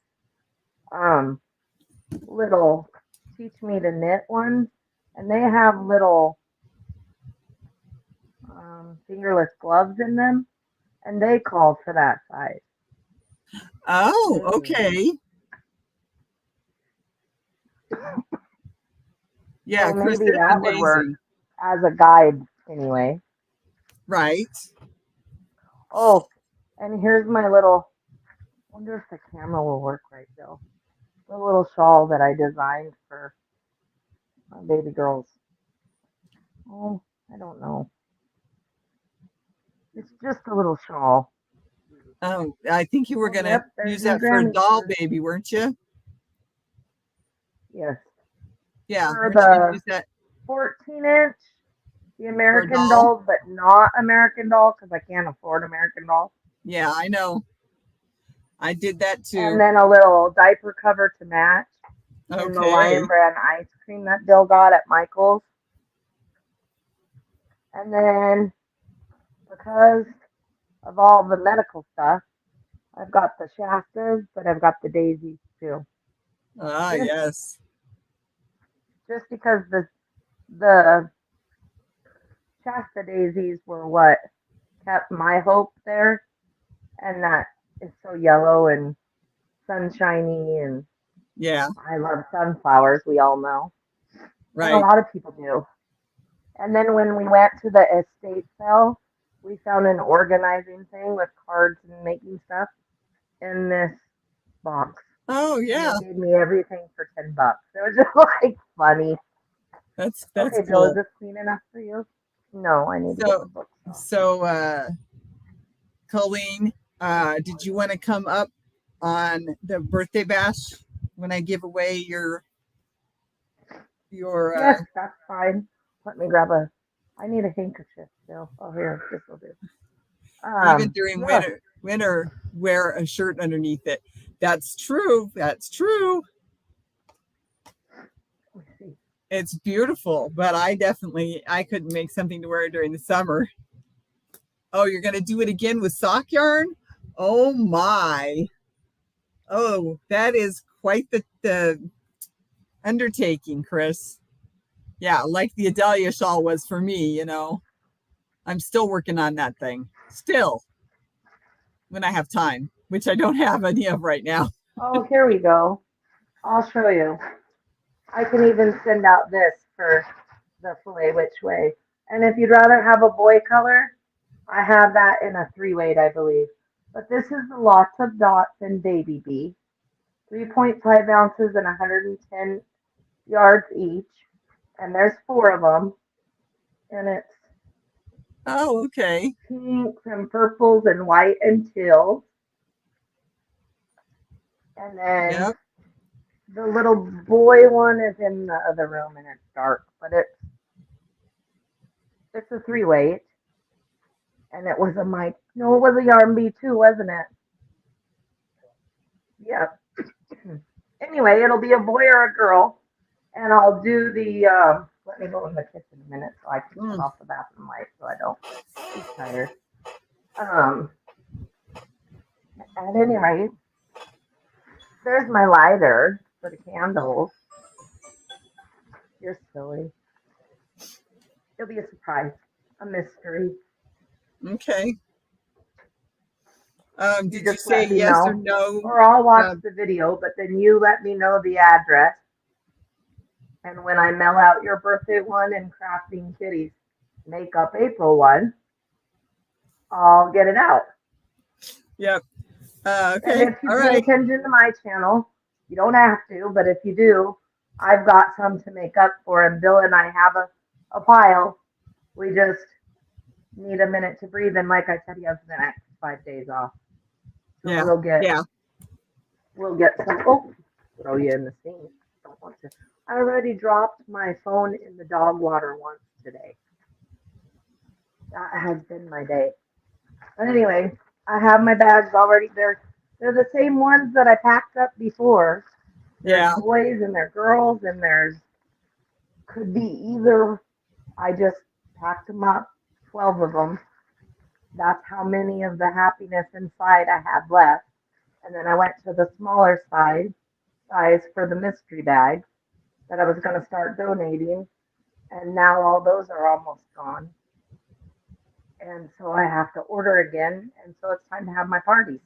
little teach me to knit ones, and they have little fingerless gloves in them, and they call for that size. Oh, okay. Yeah, so Chris, maybe that would work as a guide anyway. Right. Oh, and here's my little, I wonder if the camera will work right, Bill. The little shawl that I designed for my baby girls. Oh, I don't know. It's just a little shawl. Oh, I think you were going to use that for a doll baby, weren't you? Yes. Yeah. For the 14-inch, the American dolls, but not American doll because I can't afford American dolls. Yeah, I know. I did that too. And then a little diaper cover to match. Okay. And the Lion Brand ice cream that Bill got at Michael's. And then, because of all the medical stuff, I've got the Shastas, but I've got the daisies too. Yes. Just because the Shasta daisies were what kept my hope there, and that is so yellow and sunshiny, and yeah, I love sunflowers. We all know, right? And a lot of people do. And then when we went to the estate sale, we found an organizing thing with cards and making stuff in this box. Oh yeah, and they gave me everything for $10. It was just like funny. That's okay, cool. Bill, is this clean enough for you? No, I need to get the book. So, Colleen, did you want to come up on the birthday bash when I give away your? Yes, that's fine. Let me grab I need a handkerchief still. Oh, here, this will do. Even during winter, wear a shirt underneath it. That's true. That's true. Let me see. It's beautiful, but I couldn't make something to wear during the summer. Oh, you're going to do it again with sock yarn? Oh my. Oh, that is quite the undertaking, Chris. Yeah, like the Adelia shawl was for me, I'm still working on that thing. Still. When I have time, which I don't have any of right now. Oh, here we go. I'll show you. I can even send out this for the filet which way. And if you'd rather have a boy color, I have that in a 3-weight, I believe. But this is the Lots of Dots and Baby Bee. 3.5 ounces and 110 yards each. And there's 4 of them. And it's okay. Pinks and purples and white and teal. And then the little boy one is in the other room and it's dark, but it's a 3-weight. And it was a mic. No, it was a R&B too, wasn't it? Yeah. Anyway, it'll be a boy or a girl, and I'll do the. Let me go in the kitchen a minute so I can shut off the bathroom light so I don't get tired. At any rate, there's my lighter for the candles. You're silly. It'll be a surprise, a mystery. Okay. Did you Just say let me yes know, or no? or I'll watch the video, but then you let me know the address. And when I mail out your birthday one and Crafting Kitties Makeup April one, I'll get it out. Yep. And Okay. if you All pay right. attention to my channel, you don't have to, but if you do, I've got some to make up for, and Bill and I have a pile. We just need a minute to breathe, and like I said, he has the next 5 days off. So Yeah. we'll get some. Oh, throw you in the sink. Don't want to. I already dropped my phone in the dog water once today. That has been my day. But anyway, I have my bags already. They're the same ones that I packed up before. There's boys and there's girls, and there's could be either. I just packed them up, 12 of them. That's how many of the happiness inside I had left. And then I went to the smaller size for the mystery bags that I was going to start donating. And now all those are almost gone. And so I have to order again. And so it's time to have my parties.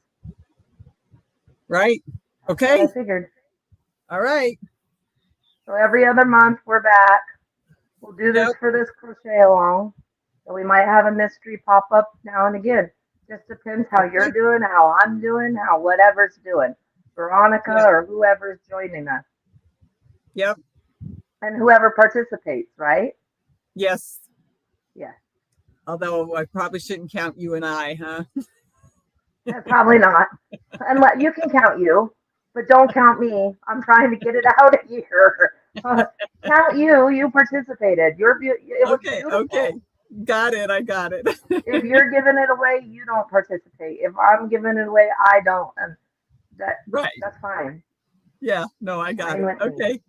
Right. Okay. I figured. All right. So every other month we're back. We'll do this for this crochet along. So we might have a mystery pop up now and again. Just depends how you're doing, how I'm doing, how whatever's doing. Veronica or whoever's joining us. Yep. And whoever participates, right? Yes. Yeah. Although I probably shouldn't count you and I, huh? Probably not. Unless you can count you, but don't count me. I'm trying to get it out of here. Count you. You participated. It was beautiful. Okay. Got it. I got it. If you're giving it away, you don't participate. If I'm giving it away, I don't. And that's fine. Yeah. No, I got it. Okay.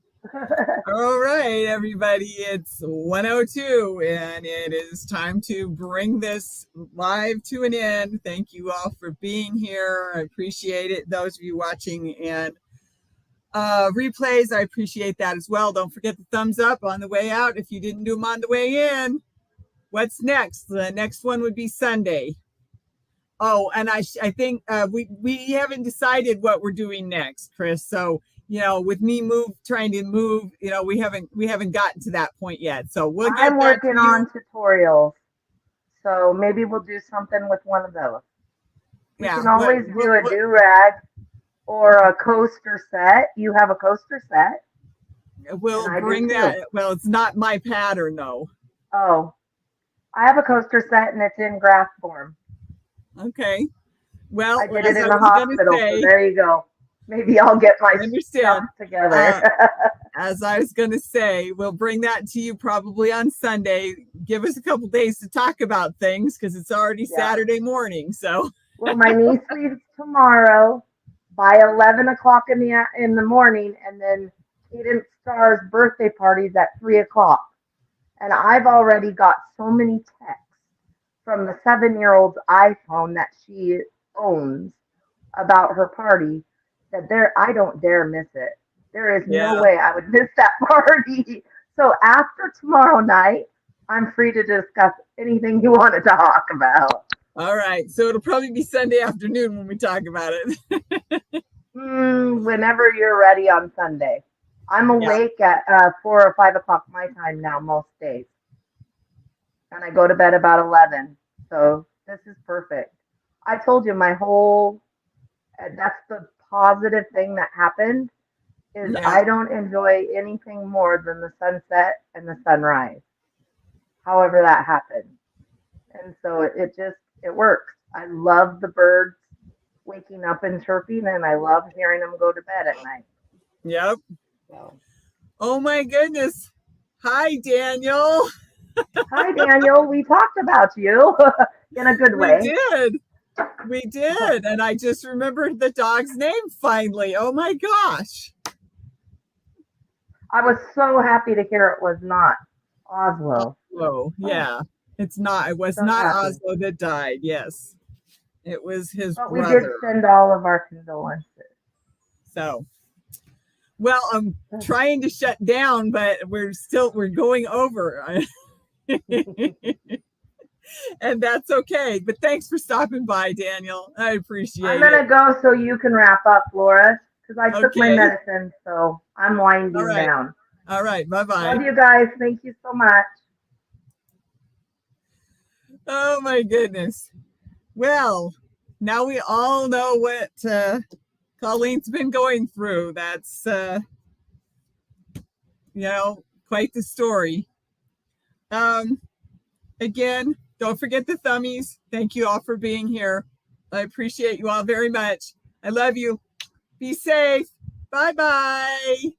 All right, everybody. It's 1:02, and it is time to bring this live to an end. Thank you all for being here. I appreciate it. Those of you watching and replays, I appreciate that as well. Don't forget the thumbs up on the way out if you didn't do them on the way in. What's next? The next one would be Sunday. Oh, and I think we haven't decided what we're doing next, Chris. So, with me trying to move, we haven't gotten to that point yet. So we'll get. I'm working on tutorials, so maybe we'll do something with one of those. We can always do a do-rag or a coaster set. You have a coaster set. We'll bring that. Well, it's not my pattern though. Oh, I have a coaster set and it's in graph form. Okay. Well, I did it in the hospital, so there you go. Maybe I'll get my stuff together. As I was going to say, we'll bring that to you probably on Sunday. Give us a couple days to talk about things because it's already Saturday morning. So, well, my niece leaves tomorrow by 11 o'clock in the morning, and then Eden Star's birthday party's at 3 o'clock. And I've already got so many texts from the 7-year-old's iPhone that she owns about her party that I don't dare miss it. There is no way I would miss that party. So after tomorrow night, I'm free to discuss anything you want to talk about. All right. So it'll probably be Sunday afternoon when we talk about it. Whenever you're ready on Sunday. I'm awake at 4 or 5 o'clock my time now most days. And I go to bed about 11. So this is perfect. I told you that's the positive thing that happened is I don't enjoy anything more than the sunset and the sunrise. However that happened. And so it works. I love the birds waking up and chirping, and I love hearing them go to bed at night. Yep. Oh my goodness. Hi, Daniel. Hi, Daniel. We talked about you. in a good We way. did. We did. And I just remembered the dog's name finally. Oh my gosh. I was so happy to hear it was not Oslo. Oslo. Yeah. It's not. It was So not happy. Oslo that died. Yes. It was his But we did brother. send all of our condolences. So, well, I'm trying to shut down, but we're going over. And that's okay. But thanks for stopping by, Daniel. I appreciate I'm going to go so you can wrap up, Laura, because I took my Okay. medicine, so I'm winding All right. down. All right. Bye-bye. Love you guys. Thank you so much. Oh, my goodness. Well, now we all know what Colleen's been going through. That's, quite the story. Again, don't forget the thummies. Thank you all for being here. I appreciate you all very much. I love you. Be safe. Bye-bye.